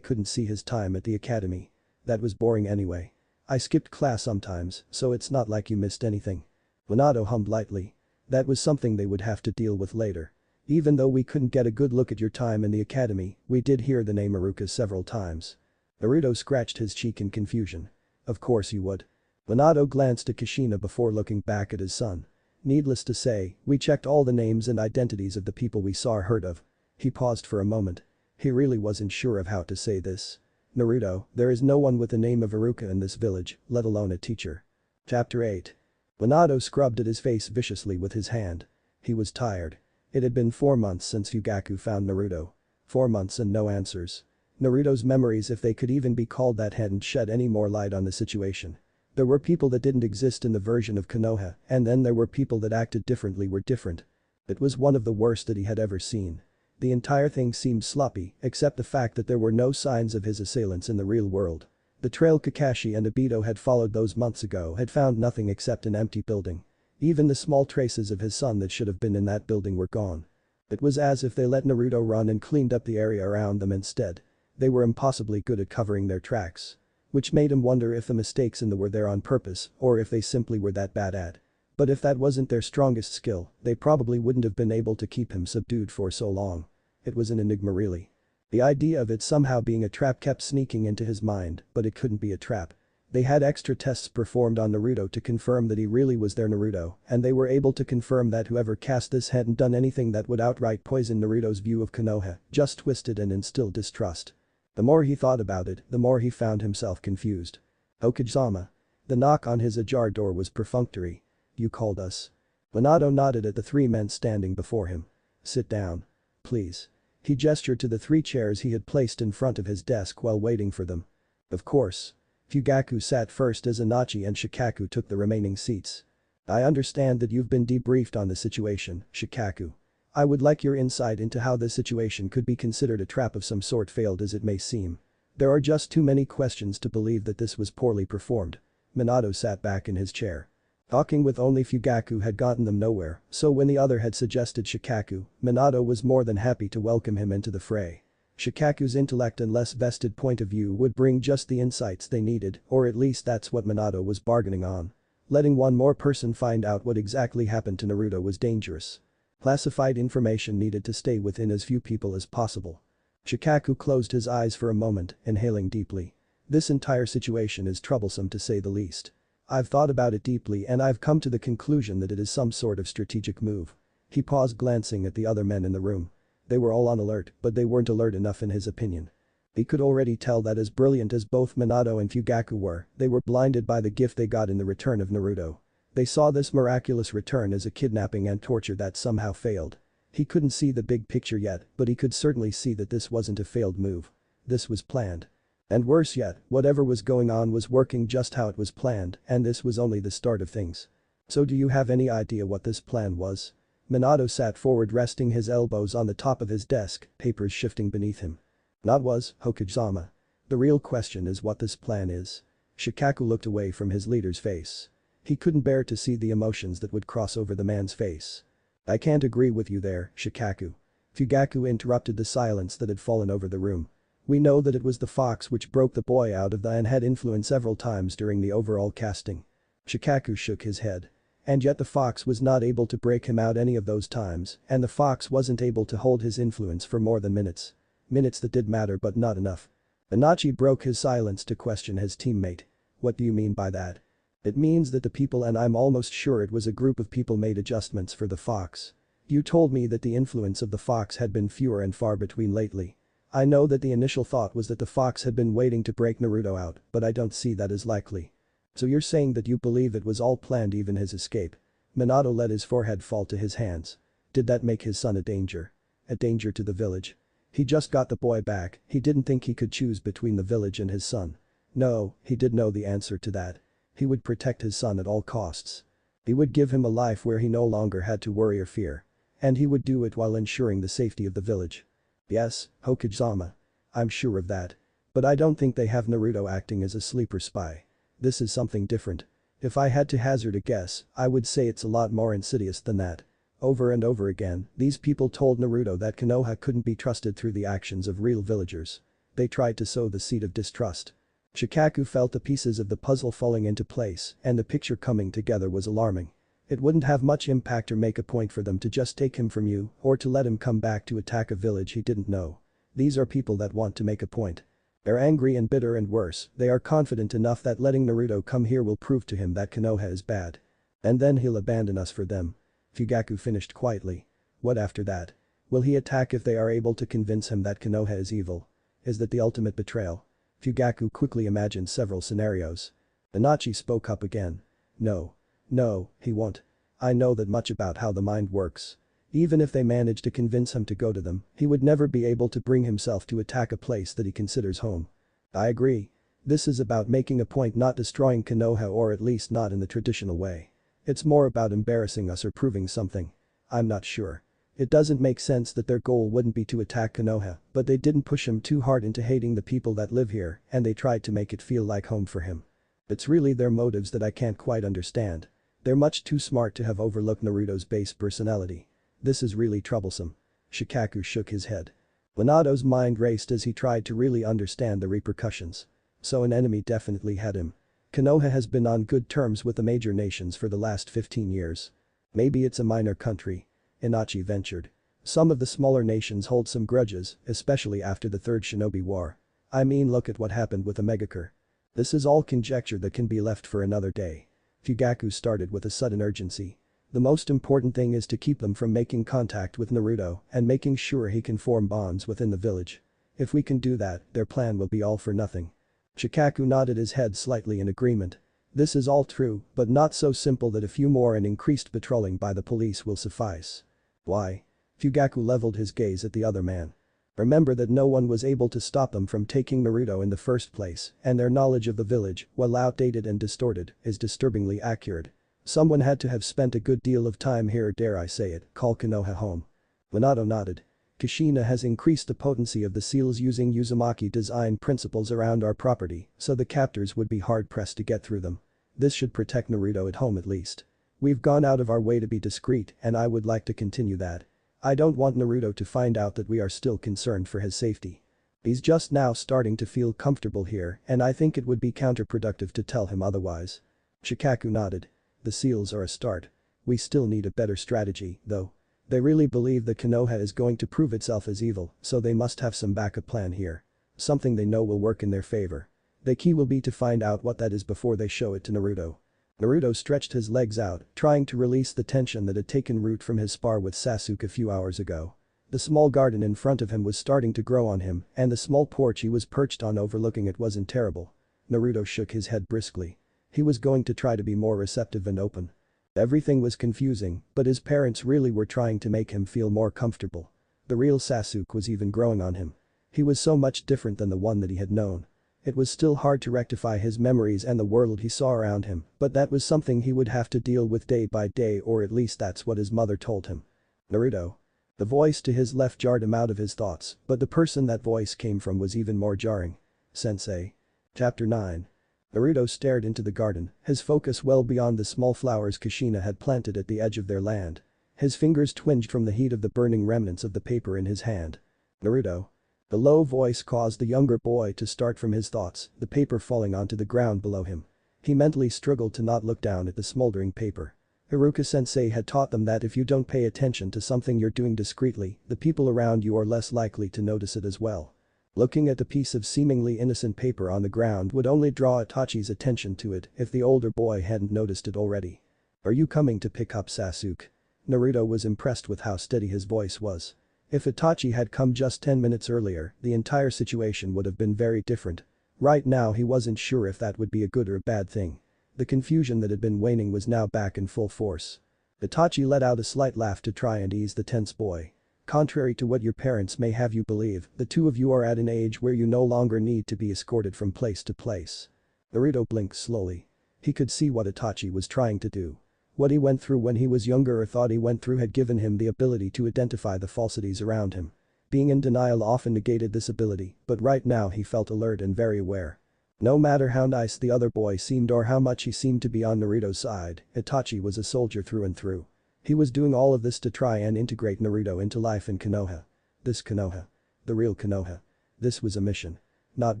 couldn't see his time at the academy? That was boring anyway. I skipped class sometimes, so it's not like you missed anything. Minato hummed lightly. That was something they would have to deal with later. Even though we couldn't get a good look at your time in the academy, we did hear the name Iruka several times. Naruto scratched his cheek in confusion. Of course you would. Minato glanced at Kushina before looking back at his son. Needless to say, we checked all the names and identities of the people we saw or heard of. He paused for a moment. He really wasn't sure of how to say this. Naruto, there is no one with the name of Iruka in this village, let alone a teacher. Chapter 8. Minato scrubbed at his face viciously with his hand. He was tired. It had been 4 months since Fugaku found Naruto. 4 months and no answers. Naruto's memories, if they could even be called that, hadn't shed any more light on the situation. There were people that didn't exist in the version of Konoha, and then there were people that acted differently were different. It was one of the worst that he had ever seen. The entire thing seemed sloppy, except the fact that there were no signs of his assailants in the real world. The trail Kakashi and Obito had followed those months ago had found nothing except an empty building. Even the small traces of his son that should have been in that building were gone. It was as if they let Naruto run and cleaned up the area around them instead. They were impossibly good at covering their tracks. Which made him wonder if the mistakes in the were there on purpose or if they simply were that bad at. But if that wasn't their strongest skill, they probably wouldn't have been able to keep him subdued for so long. It was an enigma really. The idea of it somehow being a trap kept sneaking into his mind, but it couldn't be a trap. They had extra tests performed on Naruto to confirm that he really was their Naruto, and they were able to confirm that whoever cast this hadn't done anything that would outright poison Naruto's view of Konoha, just twisted and instilled distrust. The more he thought about it, the more he found himself confused. Okajama. The knock on his ajar door was perfunctory. You called us. Minato nodded at the three men standing before him. Sit down. Please. He gestured to the three chairs he had placed in front of his desk while waiting for them. Of course. Fugaku sat first as Inochi and Shikaku took the remaining seats. I understand that you've been debriefed on the situation, Shikaku. I would like your insight into how this situation could be considered a trap of some sort failed as it may seem. There are just too many questions to believe that this was poorly performed. Minato sat back in his chair. Talking with only Fugaku had gotten them nowhere, so when the other had suggested Shikaku, Minato was more than happy to welcome him into the fray. Shikaku's intellect and less vested point of view would bring just the insights they needed, or at least that's what Minato was bargaining on. Letting one more person find out what exactly happened to Naruto was dangerous. Classified information needed to stay within as few people as possible. Shikaku closed his eyes for a moment, inhaling deeply. This entire situation is troublesome to say the least. I've thought about it deeply and I've come to the conclusion that it is some sort of strategic move. He paused, glancing at the other men in the room. They were all on alert, but they weren't alert enough in his opinion. He could already tell that as brilliant as both Minato and Fugaku were, they were blinded by the gift they got in the return of Naruto. They saw this miraculous return as a kidnapping and torture that somehow failed. He couldn't see the big picture yet, but he could certainly see that this wasn't a failed move. This was planned. And worse yet, whatever was going on was working just how it was planned, and this was only the start of things. So do you have any idea what this plan was? Minato sat forward, resting his elbows on the top of his desk, papers shifting beneath him. Not was, Hokage-sama. The real question is what this plan is. Shikaku looked away from his leader's face. He couldn't bear to see the emotions that would cross over the man's face. I can't agree with you there, Shikaku. Fugaku interrupted the silence that had fallen over the room. We know that it was the fox which broke the boy out of the and had influence several times during the overall casting. Shikaku shook his head. And yet the fox was not able to break him out any of those times, and the fox wasn't able to hold his influence for more than minutes. Minutes that did matter but not enough. Inochi broke his silence to question his teammate. What do you mean by that? It means that the people, and I'm almost sure it was a group of people, made adjustments for the fox. You told me that the influence of the fox had been fewer and far between lately. I know that the initial thought was that the fox had been waiting to break Naruto out, but I don't see that as likely. So you're saying that you believe it was all planned, even his escape? Minato let his forehead fall to his hands. Did that make his son a danger? A danger to the village? He just got the boy back, he didn't think he could choose between the village and his son. No, he did know the answer to that. He would protect his son at all costs. He would give him a life where he no longer had to worry or fear. And he would do it while ensuring the safety of the village. Yes, Hokage-sama. I'm sure of that. But I don't think they have Naruto acting as a sleeper spy. This is something different. If I had to hazard a guess, I would say it's a lot more insidious than that. Over and over again, these people told Naruto that Konoha couldn't be trusted through the actions of real villagers. They tried to sow the seed of distrust. Shikaku felt the pieces of the puzzle falling into place, and the picture coming together was alarming. It wouldn't have much impact or make a point for them to just take him from you or to let him come back to attack a village he didn't know. These are people that want to make a point. They're angry and bitter, and worse, they are confident enough that letting Naruto come here will prove to him that Konoha is bad. And then he'll abandon us for them. Fugaku finished quietly. What after that? Will he attack if they are able to convince him that Konoha is evil? Is that the ultimate betrayal? Fugaku quickly imagined several scenarios. Inochi spoke up again. No. No, he won't. I know that much about how the mind works. Even if they manage to convince him to go to them, he would never be able to bring himself to attack a place that he considers home. I agree. This is about making a point, not destroying Konoha, or at least not in the traditional way. It's more about embarrassing us or proving something. I'm not sure. It doesn't make sense that their goal wouldn't be to attack Konoha, but they didn't push him too hard into hating the people that live here, and they tried to make it feel like home for him. It's really their motives that I can't quite understand. They're much too smart to have overlooked Naruto's base personality. This is really troublesome. Shikaku shook his head. Minato's mind raced as he tried to really understand the repercussions. So an enemy definitely had him. Konoha has been on good terms with the major nations for the last 15 years. Maybe it's a minor country. Inochi ventured. Some of the smaller nations hold some grudges, especially after the Third Shinobi War. I mean, look at what happened with Omegakure. This is all conjecture that can be left for another day. Fugaku started with a sudden urgency. The most important thing is to keep them from making contact with Naruto and making sure he can form bonds within the village. If we can do that, their plan will be all for nothing. Shikaku nodded his head slightly in agreement. This is all true, but not so simple that a few more and increased patrolling by the police will suffice. Why? Fugaku leveled his gaze at the other man. Remember that no one was able to stop them from taking Naruto in the first place, and their knowledge of the village, while outdated and distorted, is disturbingly accurate. Someone had to have spent a good deal of time here, dare I say it, call Konoha home. Minato nodded. Kushina has increased the potency of the seals using Uzumaki design principles around our property, so the captors would be hard-pressed to get through them. This should protect Naruto at home at least. We've gone out of our way to be discreet, and I would like to continue that. I don't want Naruto to find out that we are still concerned for his safety. He's just now starting to feel comfortable here, and I think it would be counterproductive to tell him otherwise. Shikaku nodded. The seals are a start. We still need a better strategy, though. They really believe that Konoha is going to prove itself as evil, so they must have some backup plan here. Something they know will work in their favor. The key will be to find out what that is before they show it to Naruto. Naruto stretched his legs out, trying to release the tension that had taken root from his spar with Sasuke a few hours ago. The small garden in front of him was starting to grow on him, and the small porch he was perched on overlooking it wasn't terrible. Naruto shook his head briskly. He was going to try to be more receptive and open. Everything was confusing, but his parents really were trying to make him feel more comfortable. The real Sasuke was even growing on him. He was so much different than the one that he had known. It was still hard to rectify his memories and the world he saw around him, but that was something he would have to deal with day by day, or at least that's what his mother told him. Naruto. The voice to his left jarred him out of his thoughts, but the person that voice came from was even more jarring. Sensei. Chapter 9. Naruto stared into the garden, his focus well beyond the small flowers Kushina had planted at the edge of their land. His fingers twinged from the heat of the burning remnants of the paper in his hand. Naruto. The low voice caused the younger boy to start from his thoughts, the paper falling onto the ground below him. He mentally struggled to not look down at the smoldering paper. Iruka-sensei had taught them that if you don't pay attention to something you're doing discreetly, the people around you are less likely to notice it as well. Looking at the piece of seemingly innocent paper on the ground would only draw Itachi's attention to it if the older boy hadn't noticed it already. Are you coming to pick up Sasuke? Naruto was impressed with how steady his voice was. If Itachi had come just 10 minutes earlier, the entire situation would have been very different. Right now he wasn't sure if that would be a good or a bad thing. The confusion that had been waning was now back in full force. Itachi let out a slight laugh to try and ease the tense boy. Contrary to what your parents may have you believe, the two of you are at an age where you no longer need to be escorted from place to place. Naruto blinked slowly. He could see what Itachi was trying to do. What he went through when he was younger or thought he went through had given him the ability to identify the falsities around him. Being in denial often negated this ability, but right now he felt alert and very aware. No matter how nice the other boy seemed or how much he seemed to be on Naruto's side, Itachi was a soldier through and through. He was doing all of this to try and integrate Naruto into life in Konoha. This Konoha. The real Konoha. This was a mission. Not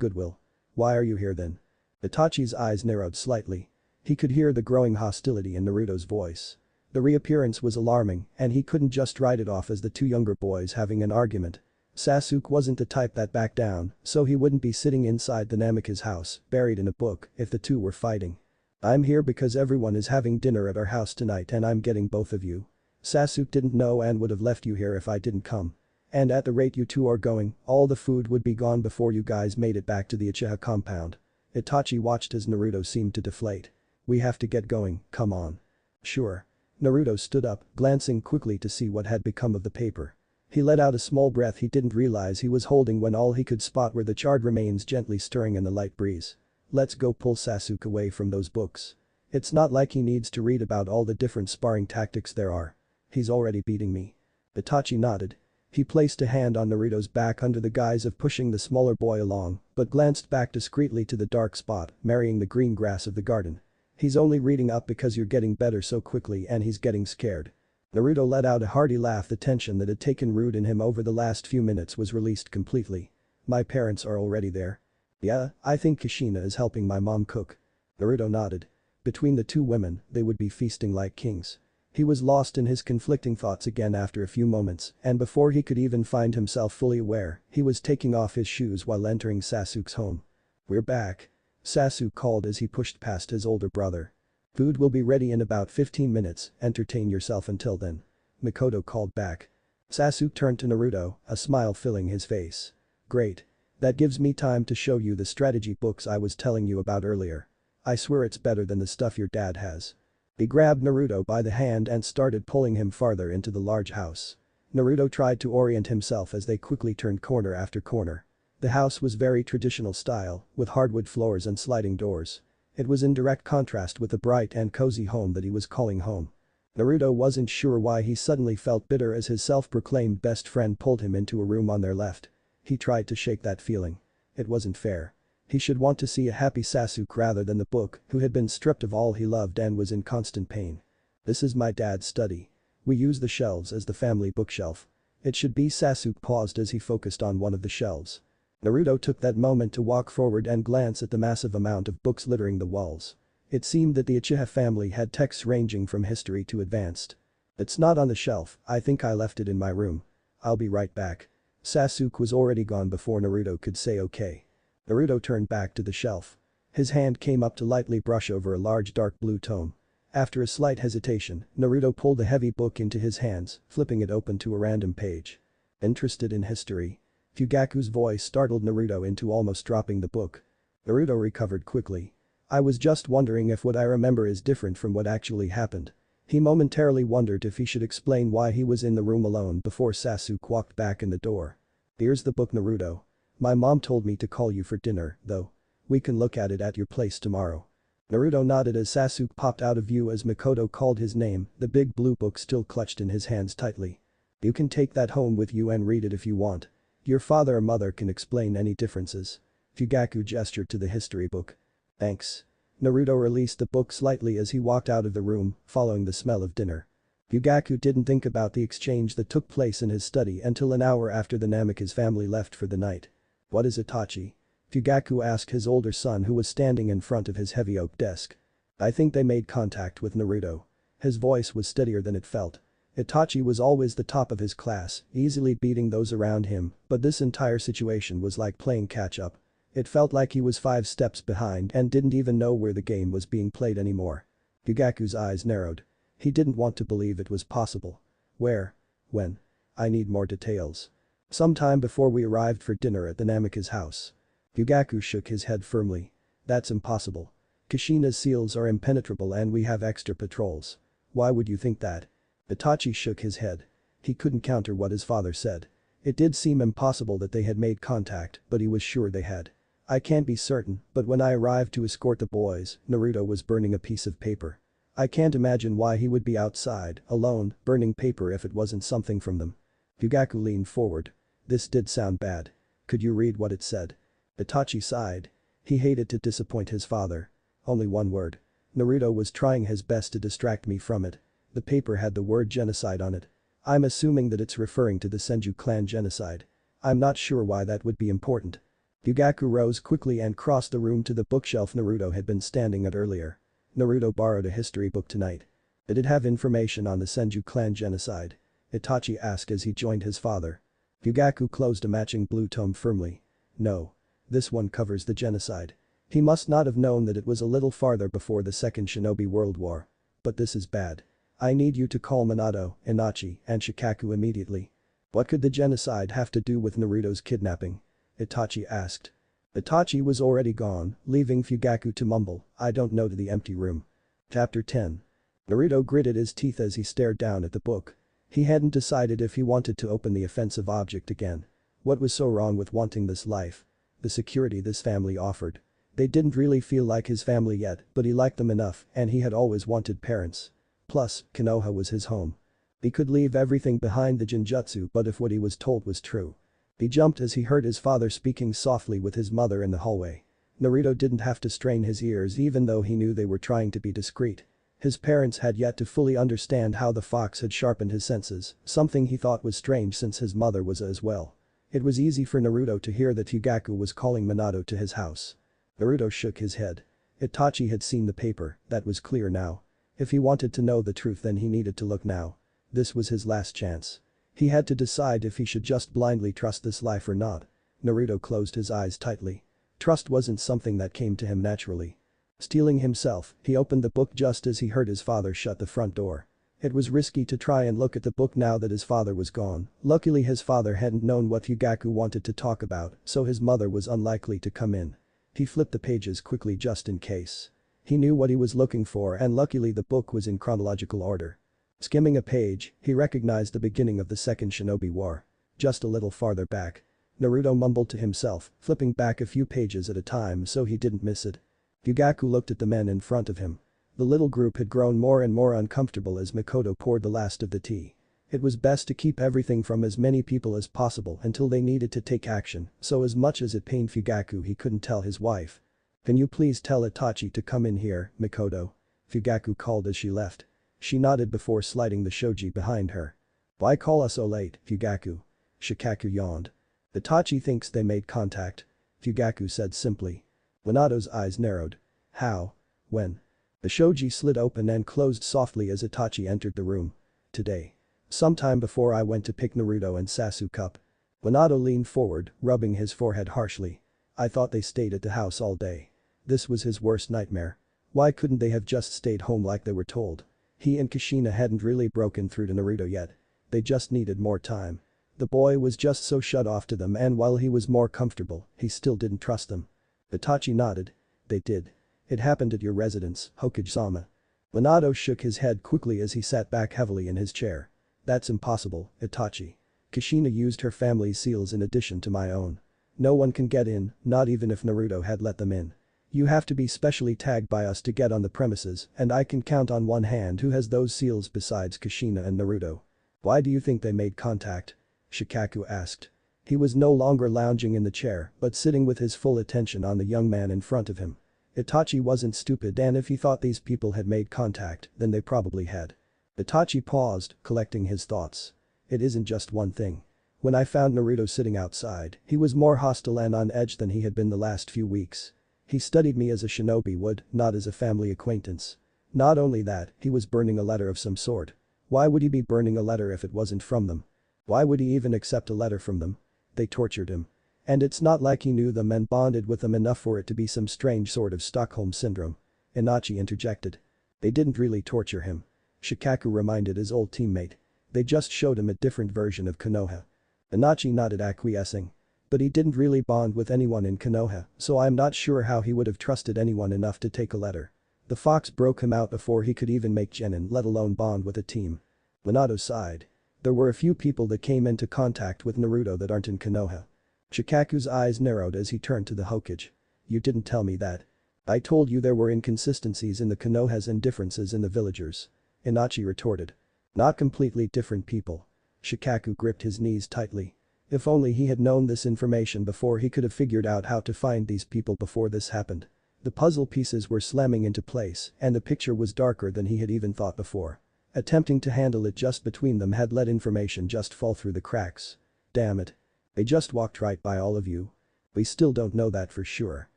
goodwill. Why are you here then? Itachi's eyes narrowed slightly. He could hear the growing hostility in Naruto's voice. The reappearance was alarming, and he couldn't just write it off as the two younger boys having an argument. Sasuke wasn't the type that backed down, so he wouldn't be sitting inside the Namikaze house, buried in a book, if the two were fighting. I'm here because everyone is having dinner at our house tonight and I'm getting both of you. Sasuke didn't know and would have left you here if I didn't come. And at the rate you two are going, all the food would be gone before you guys made it back to the Uchiha compound. Itachi watched as Naruto seemed to deflate. We have to get going, come on. Sure. Naruto stood up, glancing quickly to see what had become of the paper. He let out a small breath he didn't realize he was holding when all he could spot were the charred remains gently stirring in the light breeze. Let's go pull Sasuke away from those books. It's not like he needs to read about all the different sparring tactics there are. He's already beating me. Itachi nodded. He placed a hand on Naruto's back under the guise of pushing the smaller boy along, but glanced back discreetly to the dark spot, marrying the green grass of the garden. He's only reading up because you're getting better so quickly and he's getting scared. Naruto let out a hearty laugh. The tension that had taken root in him over the last few minutes was released completely. My parents are already there. Yeah, I think Kushina is helping my mom cook. Naruto nodded. Between the two women, they would be feasting like kings. He was lost in his conflicting thoughts again after a few moments, and before he could even find himself fully aware, he was taking off his shoes while entering Sasuke's home. We're back. Sasuke called as he pushed past his older brother. Food will be ready in about 15 minutes, entertain yourself until then. Mikoto called back. Sasuke turned to Naruto, a smile filling his face. Great. That gives me time to show you the strategy books I was telling you about earlier. I swear it's better than the stuff your dad has. He grabbed Naruto by the hand and started pulling him farther into the large house. Naruto tried to orient himself as they quickly turned corner after corner. The house was very traditional style, with hardwood floors and sliding doors. It was in direct contrast with the bright and cozy home that he was calling home. Naruto wasn't sure why he suddenly felt bitter as his self-proclaimed best friend pulled him into a room on their left. He tried to shake that feeling. It wasn't fair. He should want to see a happy Sasuke rather than the book who had been stripped of all he loved and was in constant pain. This is my dad's study. We use the shelves as the family bookshelf. It should be. Sasuke paused as he focused on one of the shelves. Naruto took that moment to walk forward and glance at the massive amount of books littering the walls. It seemed that the Uchiha family had texts ranging from history to advanced. It's not on the shelf, I think I left it in my room. I'll be right back. Sasuke was already gone before Naruto could say okay. Naruto turned back to the shelf. His hand came up to lightly brush over a large dark blue tome. After a slight hesitation, Naruto pulled the heavy book into his hands, flipping it open to a random page. Interested in history? Fugaku's voice startled Naruto into almost dropping the book. Naruto recovered quickly. I was just wondering if what I remember is different from what actually happened. He momentarily wondered if he should explain why he was in the room alone before Sasuke walked back in the door. Here's the book, Naruto. My mom told me to call you for dinner, though. We can look at it at your place tomorrow. Naruto nodded as Sasuke popped out of view as Mikoto called his name, the big blue book still clutched in his hands tightly. You can take that home with you and read it if you want. Your father or mother can explain any differences. Fugaku gestured to the history book. Thanks. Naruto released the book slightly as he walked out of the room, following the smell of dinner. Fugaku didn't think about the exchange that took place in his study until an hour after the Namikaze family left for the night. What is Itachi? Fugaku asked his older son who was standing in front of his heavy oak desk. I think they made contact with Naruto. His voice was steadier than it felt. Itachi was always the top of his class, easily beating those around him, but this entire situation was like playing catch-up. It felt like he was 5 steps behind and didn't even know where the game was being played anymore. Fugaku's eyes narrowed. He didn't want to believe it was possible. Where? When? I need more details. Sometime before we arrived for dinner at the Namikaze house. Fugaku shook his head firmly. That's impossible. Kushina's seals are impenetrable and we have extra patrols. Why would you think that? Itachi shook his head. He couldn't counter what his father said. It did seem impossible that they had made contact, but he was sure they had. I can't be certain, but when I arrived to escort the boys, Naruto was burning a piece of paper. I can't imagine why he would be outside, alone, burning paper if it wasn't something from them. Fugaku leaned forward. This did sound bad. Could you read what it said? Itachi sighed. He hated to disappoint his father. Only one word. Naruto was trying his best to distract me from it. The paper had the word genocide on it. I'm assuming that it's referring to the Senju clan genocide. I'm not sure why that would be important. Fugaku rose quickly and crossed the room to the bookshelf Naruto had been standing at earlier. Naruto borrowed a history book tonight. Did it have information on the Senju clan genocide? Itachi asked as he joined his father. Fugaku closed a matching blue tome firmly. No. This one covers the genocide. He must not have known that it was a little farther before the Second Shinobi World War. But this is bad. I need you to call Minato, Inochi, and Shikaku immediately. What could the genocide have to do with Naruto's kidnapping? Itachi asked. Itachi was already gone, leaving Fugaku to mumble, I don't know, to the empty room. Chapter 10. Naruto gritted his teeth as he stared down at the book. He hadn't decided if he wanted to open the offensive object again. What was so wrong with wanting this life? The security this family offered. They didn't really feel like his family yet, but he liked them enough and he had always wanted parents. Plus, Konoha was his home. He could leave everything behind the Genjutsu, but if what he was told was true. He jumped as he heard his father speaking softly with his mother in the hallway. Naruto didn't have to strain his ears even though he knew they were trying to be discreet. His parents had yet to fully understand how the fox had sharpened his senses, something he thought was strange since his mother was as well. It was easy for Naruto to hear that Hyugaku was calling Minato to his house. Naruto shook his head. Itachi had seen the paper, that was clear now. If he wanted to know the truth then he needed to look now. This was his last chance. He had to decide if he should just blindly trust this life or not. Naruto closed his eyes tightly. Trust wasn't something that came to him naturally. Steeling himself, he opened the book just as he heard his father shut the front door. It was risky to try and look at the book now that his father was gone. Luckily his father hadn't known what Hyugaku wanted to talk about, so his mother was unlikely to come in. He flipped the pages quickly just in case. He knew what he was looking for and luckily the book was in chronological order. Skimming a page, he recognized the beginning of the Second Shinobi War. Just a little farther back. Naruto mumbled to himself, flipping back a few pages at a time so he didn't miss it. Hyugaku looked at the men in front of him. The little group had grown more and more uncomfortable as Mikoto poured the last of the tea. It was best to keep everything from as many people as possible until they needed to take action, so as much as it pained Hyugaku he couldn't tell his wife. "Can you please tell Itachi to come in here, Mikoto?" Hyugaku called as she left. She nodded before sliding the shoji behind her. "Why call us so late, Hyugaku?" Shikaku yawned. "Itachi thinks they made contact," Hyugaku said simply. Minato's eyes narrowed. "How? When?" The shoji slid open and closed softly as Itachi entered the room. "Today. Sometime before I went to pick Naruto and Sasuke up." Minato leaned forward, rubbing his forehead harshly. "I thought they stayed at the house all day." This was his worst nightmare. Why couldn't they have just stayed home like they were told? He and Kushina hadn't really broken through to Naruto yet. They just needed more time. The boy was just so shut off to them and while he was more comfortable, he still didn't trust them. Itachi nodded. "They did. It happened at your residence, Hokage-sama." Minato shook his head quickly as he sat back heavily in his chair. "That's impossible, Itachi. Kushina used her family's seals in addition to my own. No one can get in, not even if Naruto had let them in. You have to be specially tagged by us to get on the premises and I can count on one hand who has those seals besides Kushina and Naruto." "Why do you think they made contact?" Shikaku asked. He was no longer lounging in the chair but sitting with his full attention on the young man in front of him. Itachi wasn't stupid and if he thought these people had made contact, then they probably had. Itachi paused, collecting his thoughts. "It isn't just one thing. When I found Naruto sitting outside, he was more hostile and on edge than he had been the last few weeks. He studied me as a shinobi would, not as a family acquaintance. Not only that, he was burning a letter of some sort. Why would he be burning a letter if it wasn't from them? Why would he even accept a letter from them? They tortured him. And it's not like he knew them and bonded with them enough for it to be some strange sort of Stockholm syndrome." Inochi interjected. "They didn't really torture him," Shikaku reminded his old teammate. "They just showed him a different version of Konoha." Inochi nodded acquiescing. "But he didn't really bond with anyone in Konoha, so I'm not sure how he would have trusted anyone enough to take a letter. The fox broke him out before he could even make genin, let alone bond with a team." Minato sighed. "There were a few people that came into contact with Naruto that aren't in Konoha." Shikaku's eyes narrowed as he turned to the Hokage. "You didn't tell me that." "I told you there were inconsistencies in the Konohas and differences in the villagers," Inochi retorted. "Not completely different people." Shikaku gripped his knees tightly. If only he had known this information before he could have figured out how to find these people before this happened. The puzzle pieces were slamming into place and the picture was darker than he had even thought before. Attempting to handle it just between them had let information just fall through the cracks. "Damn it. They just walked right by all of you. We still don't know that for sure.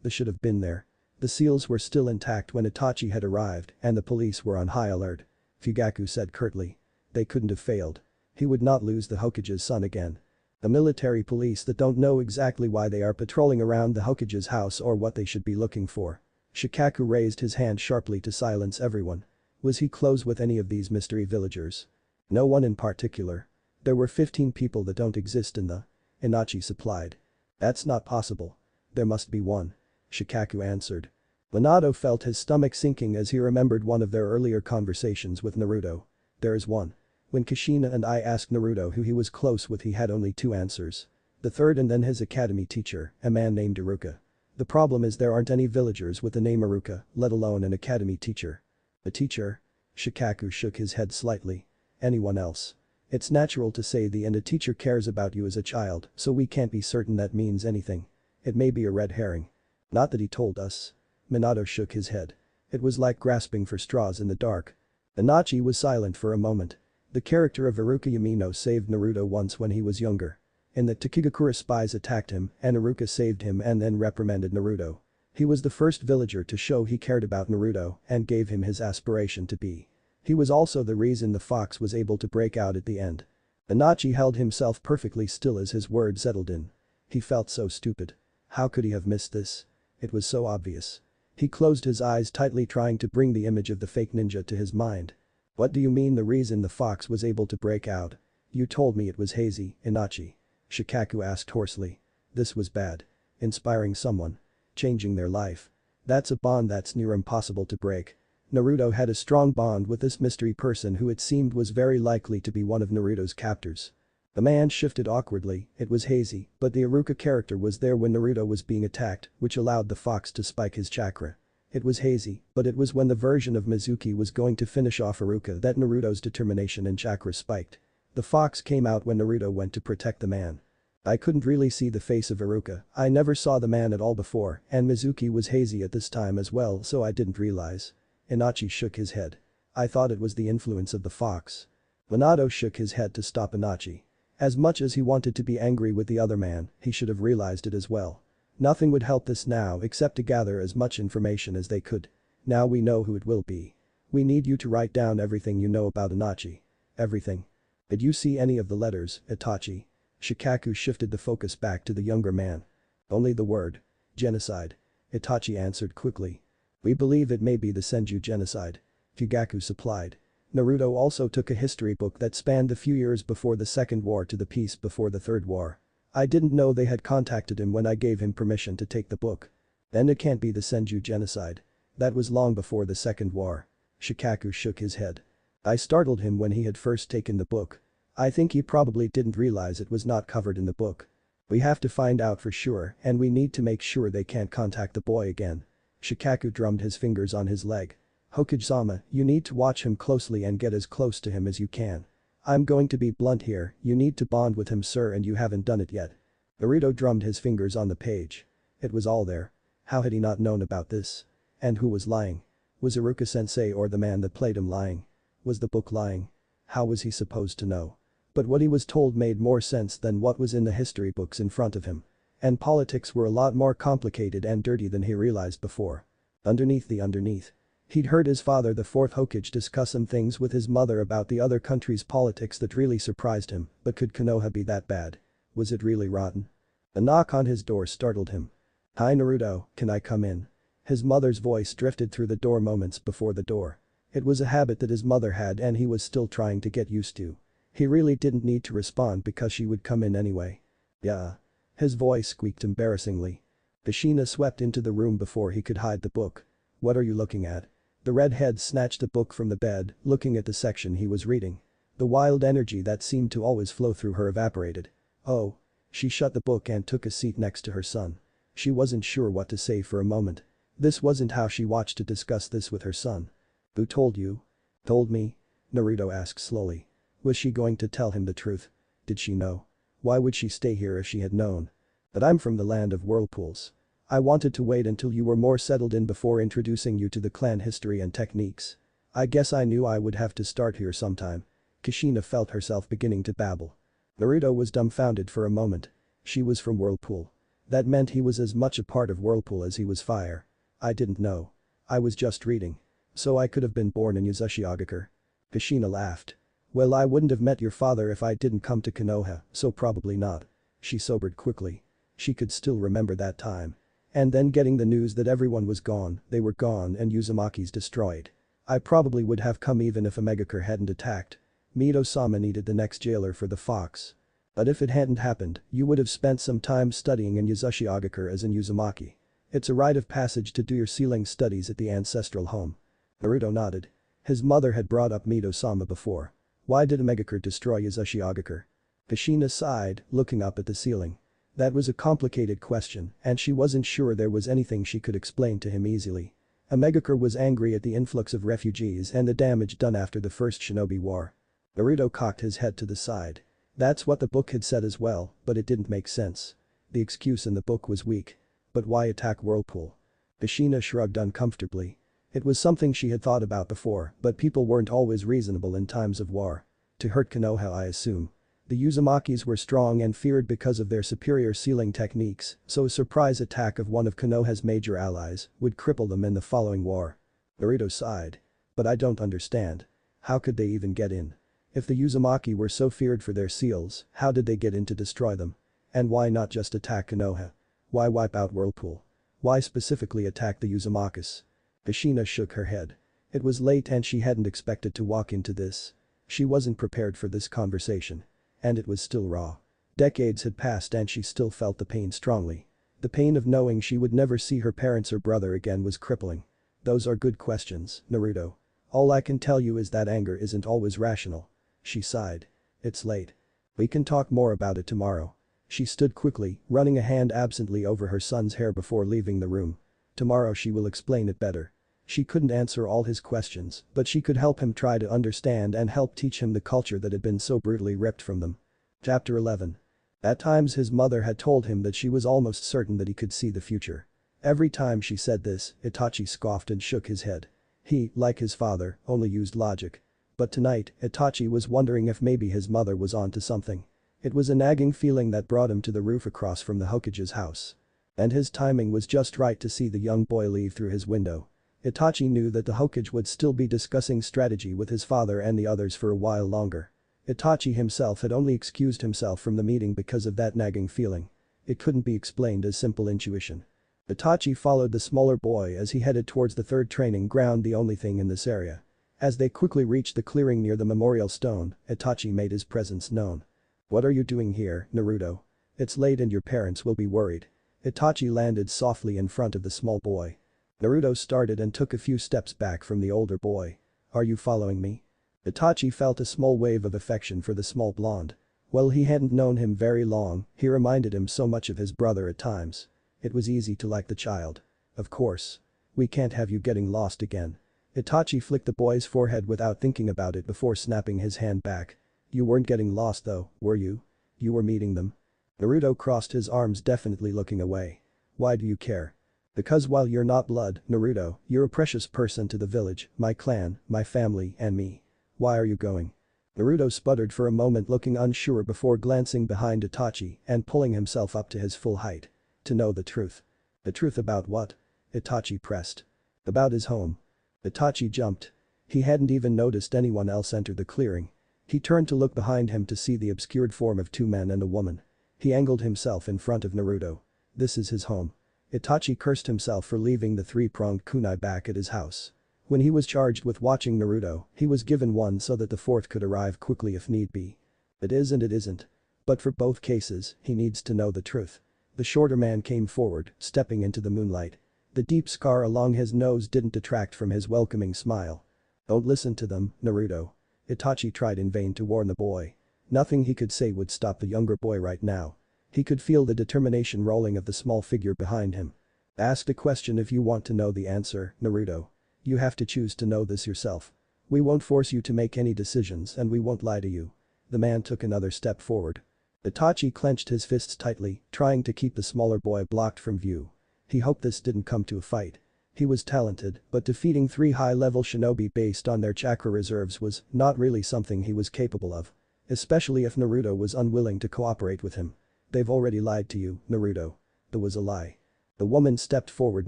They should have been there." The seals were still intact when Itachi had arrived and the police were on high alert. Fugaku said curtly. They couldn't have failed. He would not lose the Hokage's son again. The military police that don't know exactly why they are patrolling around the Hokage's house or what they should be looking for. Shikaku raised his hand sharply to silence everyone. Was he close with any of these mystery villagers? No one in particular. There were 15 people that don't exist in the. Inochi supplied. "That's not possible. There must be one," Shikaku answered. Minato felt his stomach sinking as he remembered one of their earlier conversations with Naruto. "There is one. When Kushina and I asked Naruto who he was close with he had only 2 answers. The third and then his academy teacher, a man named Iruka. The problem is there aren't any villagers with the name Iruka, let alone an academy teacher." "A teacher?" Shikaku shook his head slightly. "Anyone else. It's natural to say the and a teacher cares about you as a child, so we can't be certain that means anything. It may be a red herring." Not that he told us. Minato shook his head. It was like grasping for straws in the dark. Inochi was silent for a moment. The character of Iruka Yamino saved Naruto once when he was younger. In the Takigakura spies attacked him and Iruka saved him and then reprimanded Naruto. He was the first villager to show he cared about Naruto and gave him his aspiration to be. He was also the reason the fox was able to break out at the end. Inochi held himself perfectly still as his words settled in. He felt so stupid. How could he have missed this? It was so obvious. He closed his eyes tightly trying to bring the image of the fake ninja to his mind. What do you mean the reason the fox was able to break out? You told me it was hazy, Inochi. Shikaku asked hoarsely. This was bad. Inspiring someone. Changing their life. That's a bond that's near impossible to break. Naruto had a strong bond with this mystery person who it seemed was very likely to be one of Naruto's captors. The man shifted awkwardly, it was hazy, but the Iruka character was there when Naruto was being attacked, which allowed the fox to spike his chakra. It was hazy, but it was when the version of Mizuki was going to finish off Iruka that Naruto's determination and chakra spiked. The fox came out when Naruto went to protect the man. I couldn't really see the face of Iruka, I never saw the man at all before, and Mizuki was hazy at this time as well so I didn't realize. Inochi shook his head. I thought it was the influence of the fox. Minato shook his head to stop Inochi. As much as he wanted to be angry with the other man, he should have realized it as well. Nothing would help this now except to gather as much information as they could. Now we know who it will be. We need you to write down everything you know about Inochi. Everything. Did you see any of the letters, Itachi? Shikaku shifted the focus back to the younger man. Only the word. Genocide. Itachi answered quickly. We believe it may be the Senju genocide. Fugaku supplied. Naruto also took a history book that spanned the few years before the Second War to the peace before the Third War. I didn't know they had contacted him when I gave him permission to take the book. Then it can't be the Senju genocide. That was long before the Second War. Shikaku shook his head. I startled him when he had first taken the book. I think he probably didn't realize it was not covered in the book. We have to find out for sure and we need to make sure they can't contact the boy again. Shikaku drummed his fingers on his leg. Hokage-sama, you need to watch him closely and get as close to him as you can. I'm going to be blunt here, you need to bond with him sir and you haven't done it yet. Naruto drummed his fingers on the page. It was all there. How had he not known about this? And who was lying? Was Iruka-sensei or the man that played him lying? Was the book lying? How was he supposed to know? But what he was told made more sense than what was in the history books in front of him. And politics were a lot more complicated and dirty than he realized before. Underneath. He'd heard his father the fourth Hokage discuss some things with his mother about the other country's politics that really surprised him, but could Konoha be that bad? Was it really rotten? A knock on his door startled him. Hi Naruto, can I come in? His mother's voice drifted through the door moments before the door. It was a habit that his mother had and he was still trying to get used to. He really didn't need to respond because she would come in anyway. Yeah. His voice squeaked embarrassingly. Kushina swept into the room before he could hide the book. What are you looking at? The redhead snatched the book from the bed, looking at the section he was reading. The wild energy that seemed to always flow through her evaporated. Oh. She shut the book and took a seat next to her son. She wasn't sure what to say for a moment. This wasn't how she watched to discuss this with her son. Who told you? Told me? Naruto asked slowly. Was she going to tell him the truth? Did she know? Why would she stay here if she had known? That I'm from the land of whirlpools. I wanted to wait until you were more settled in before introducing you to the clan history and techniques. I guess I knew I would have to start here sometime. Kushina felt herself beginning to babble. Naruto was dumbfounded for a moment. She was from Whirlpool. That meant he was as much a part of Whirlpool as he was fire. I didn't know. I was just reading. So I could have been born in Uzushiogakure. Kushina laughed. Well I wouldn't have met your father if I didn't come to Konoha, so probably not. She sobered quickly. She could still remember that time. And then getting the news that everyone was gone, they were gone and Uzumaki's destroyed. I probably would have come even if Omegakure hadn't attacked. Mito-sama needed the next jailer for the fox. But if it hadn't happened, you would have spent some time studying in Uzushiogakure as in Uzumaki. It's a rite of passage to do your sealing studies at the ancestral home. Naruto nodded. His mother had brought up Mito-sama before. Why did Omegakure destroy Uzushiogakure? Kushina sighed, looking up at the ceiling. That was a complicated question and she wasn't sure there was anything she could explain to him easily. Omegakure was angry at the influx of refugees and the damage done after the first Shinobi War. Naruto cocked his head to the side. That's what the book had said as well, but it didn't make sense. The excuse in the book was weak. But why attack Whirlpool? Ashina shrugged uncomfortably. It was something she had thought about before, but people weren't always reasonable in times of war. To hurt Konoha, I assume. The Uzumakis were strong and feared because of their superior sealing techniques, so a surprise attack of one of Konoha's major allies would cripple them in the following war. Naruto sighed. But I don't understand. How could they even get in? If the Uzumaki were so feared for their seals, how did they get in to destroy them? And why not just attack Konoha? Why wipe out Whirlpool? Why specifically attack the Uzumakis? Ashina shook her head. It was late and she hadn't expected to walk into this. She wasn't prepared for this conversation. And it was still raw. Decades had passed and she still felt the pain strongly. The pain of knowing she would never see her parents or brother again was crippling. Those are good questions, Naruto. All I can tell you is that anger isn't always rational. She sighed. It's late. We can talk more about it tomorrow. She stood quickly, running a hand absently over her son's hair before leaving the room. Tomorrow she will explain it better. She couldn't answer all his questions, but she could help him try to understand and help teach him the culture that had been so brutally ripped from them. Chapter 11. At times his mother had told him that she was almost certain that he could see the future. Every time she said this, Itachi scoffed and shook his head. He, like his father, only used logic. But tonight, Itachi was wondering if maybe his mother was onto something. It was a nagging feeling that brought him to the roof across from the Hokage's house. And his timing was just right to see the young boy leave through his window. Itachi knew that the Hokage would still be discussing strategy with his father and the others for a while longer. Itachi himself had only excused himself from the meeting because of that nagging feeling. It couldn't be explained as simple intuition. Itachi followed the smaller boy as he headed towards the third training ground, the only thing in this area. As they quickly reached the clearing near the memorial stone, Itachi made his presence known. What are you doing here, Naruto? It's late and your parents will be worried. Itachi landed softly in front of the small boy. Naruto started and took a few steps back from the older boy. Are you following me? Itachi felt a small wave of affection for the small blonde. While he hadn't known him very long, he reminded him so much of his brother at times. It was easy to like the child. Of course. We can't have you getting lost again. Itachi flicked the boy's forehead without thinking about it before snapping his hand back. You weren't getting lost though, were you? You were meeting them. Naruto crossed his arms, definitely looking away. Why do you care? Because while you're not blood, Naruto, you're a precious person to the village, my clan, my family and me. Why are you going? Naruto sputtered for a moment, looking unsure before glancing behind Itachi and pulling himself up to his full height. To know the truth. The truth about what? Itachi pressed. About his home. Itachi jumped. He hadn't even noticed anyone else enter the clearing. He turned to look behind him to see the obscured form of two men and a woman. He angled himself in front of Naruto. This is his home. Itachi cursed himself for leaving the three-pronged kunai back at his house. When he was charged with watching Naruto, he was given one so that the fourth could arrive quickly if need be. It is and it isn't. But for both cases, he needs to know the truth. The shorter man came forward, stepping into the moonlight. The deep scar along his nose didn't detract from his welcoming smile. Don't listen to them, Naruto. Itachi tried in vain to warn the boy. Nothing he could say would stop the younger boy right now. He could feel the determination rolling of the small figure behind him. Ask a question if you want to know the answer, Naruto. You have to choose to know this yourself. We won't force you to make any decisions and we won't lie to you. The man took another step forward. Itachi clenched his fists tightly, trying to keep the smaller boy blocked from view. He hoped this didn't come to a fight. He was talented, but defeating 3 high-level shinobi based on their chakra reserves was not really something he was capable of. Especially if Naruto was unwilling to cooperate with him. They've already lied to you, Naruto. That was a lie. The woman stepped forward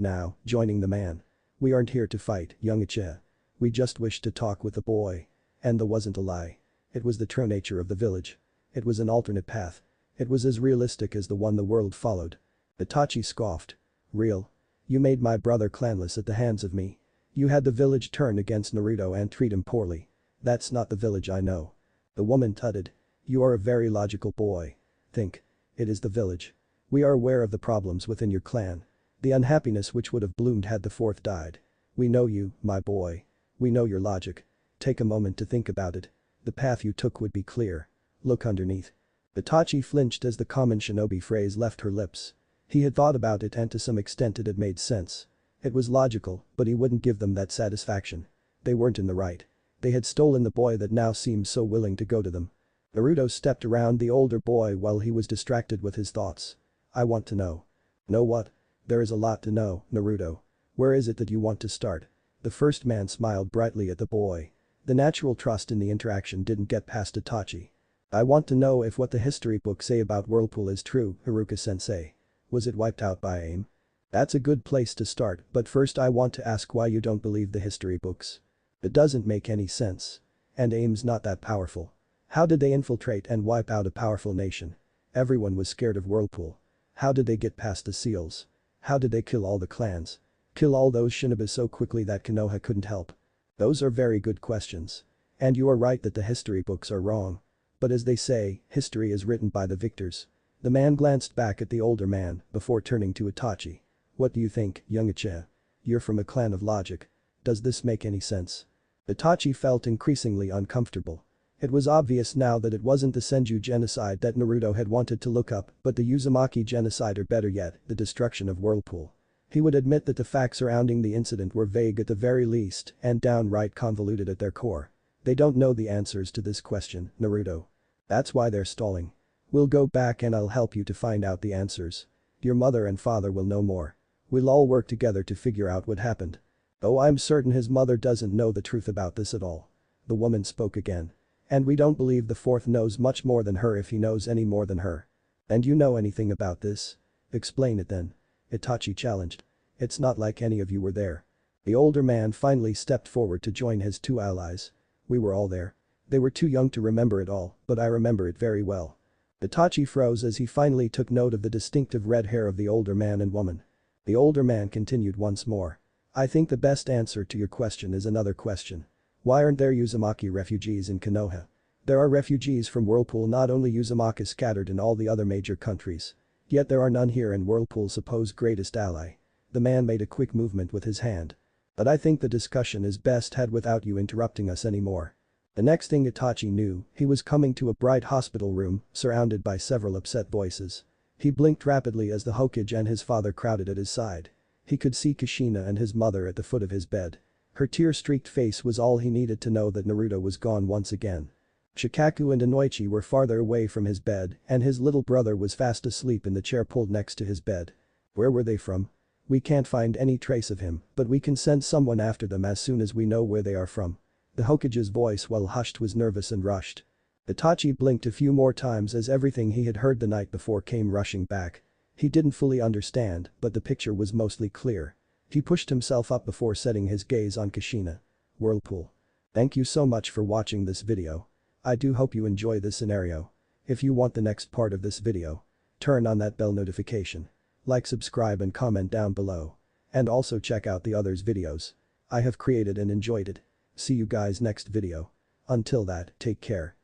now, joining the man. We aren't here to fight, young Ichiha. We just wish to talk with the boy. And that wasn't a lie. It was the true nature of the village. It was an alternate path. It was as realistic as the one the world followed. Itachi scoffed. Real? You made my brother clanless at the hands of me. You had the village turn against Naruto and treat him poorly. That's not the village I know. The woman tutted. You are a very logical boy. Think. It is the village. We are aware of the problems within your clan. The unhappiness which would have bloomed had the fourth died. We know you, my boy. We know your logic. Take a moment to think about it. The path you took would be clear. Look underneath. Itachi flinched as the common shinobi phrase left her lips. He had thought about it and to some extent it had made sense. It was logical, but he wouldn't give them that satisfaction. They weren't in the right. They had stolen the boy that now seemed so willing to go to them. Naruto stepped around the older boy while he was distracted with his thoughts. I want to know. Know what? There is a lot to know, Naruto. Where is it that you want to start? The first man smiled brightly at the boy. The natural trust in the interaction didn't get past Itachi. I want to know if what the history books say about Whirlpool is true, Haruka-sensei. Was it wiped out by aim? That's a good place to start, but first I want to ask why you don't believe the history books. It doesn't make any sense. And aim's not that powerful. How did they infiltrate and wipe out a powerful nation? Everyone was scared of Whirlpool. How did they get past the seals? How did they kill all the clans? Kill all those shinobi so quickly that Konoha couldn't help? Those are very good questions. And you are right that the history books are wrong. But as they say, history is written by the victors. The man glanced back at the older man before turning to Itachi. What do you think, young Ichiha? You're from a clan of logic. Does this make any sense? Itachi felt increasingly uncomfortable. It was obvious now that it wasn't the Senju genocide that Naruto had wanted to look up, but the Uzumaki genocide, or better yet, the destruction of Whirlpool. He would admit that the facts surrounding the incident were vague at the very least and downright convoluted at their core. They don't know the answers to this question, Naruto. That's why they're stalling. We'll go back and I'll help you to find out the answers. Your mother and father will know more. We'll all work together to figure out what happened. Oh, I'm certain his mother doesn't know the truth about this at all. The woman spoke again. And we don't believe the fourth knows much more than her if he knows any more than her. And you know anything about this? Explain it then. Itachi challenged. It's not like any of you were there. The older man finally stepped forward to join his two allies. We were all there. They were too young to remember it all, but I remember it very well. Itachi froze as he finally took note of the distinctive red hair of the older man and woman. The older man continued once more. I think the best answer to your question is another question. Why aren't there Uzumaki refugees in Konoha? There are refugees from Whirlpool, not only Uzumaki scattered in all the other major countries. Yet there are none here in Whirlpool's supposed greatest ally. The man made a quick movement with his hand. But I think the discussion is best had without you interrupting us anymore. The next thing Itachi knew, he was coming to a bright hospital room, surrounded by several upset voices. He blinked rapidly as the Hokage and his father crowded at his side. He could see Kushina and his mother at the foot of his bed. Her tear-streaked face was all he needed to know that Naruto was gone once again. Shikaku and Inoichi were farther away from his bed, and his little brother was fast asleep in the chair pulled next to his bed. Where were they from? We can't find any trace of him, but we can send someone after them as soon as we know where they are from. The Hokage's voice, while hushed, was nervous and rushed. Itachi blinked a few more times as everything he had heard the night before came rushing back. He didn't fully understand, but the picture was mostly clear. He pushed himself up before setting his gaze on Kushina. Whirlpool. Thank you so much for watching this video. I do hope you enjoy this scenario. If you want the next part of this video, turn on that bell notification. Like, subscribe and comment down below. And also check out the others' videos I have created and enjoyed it. See you guys next video. Until that, take care.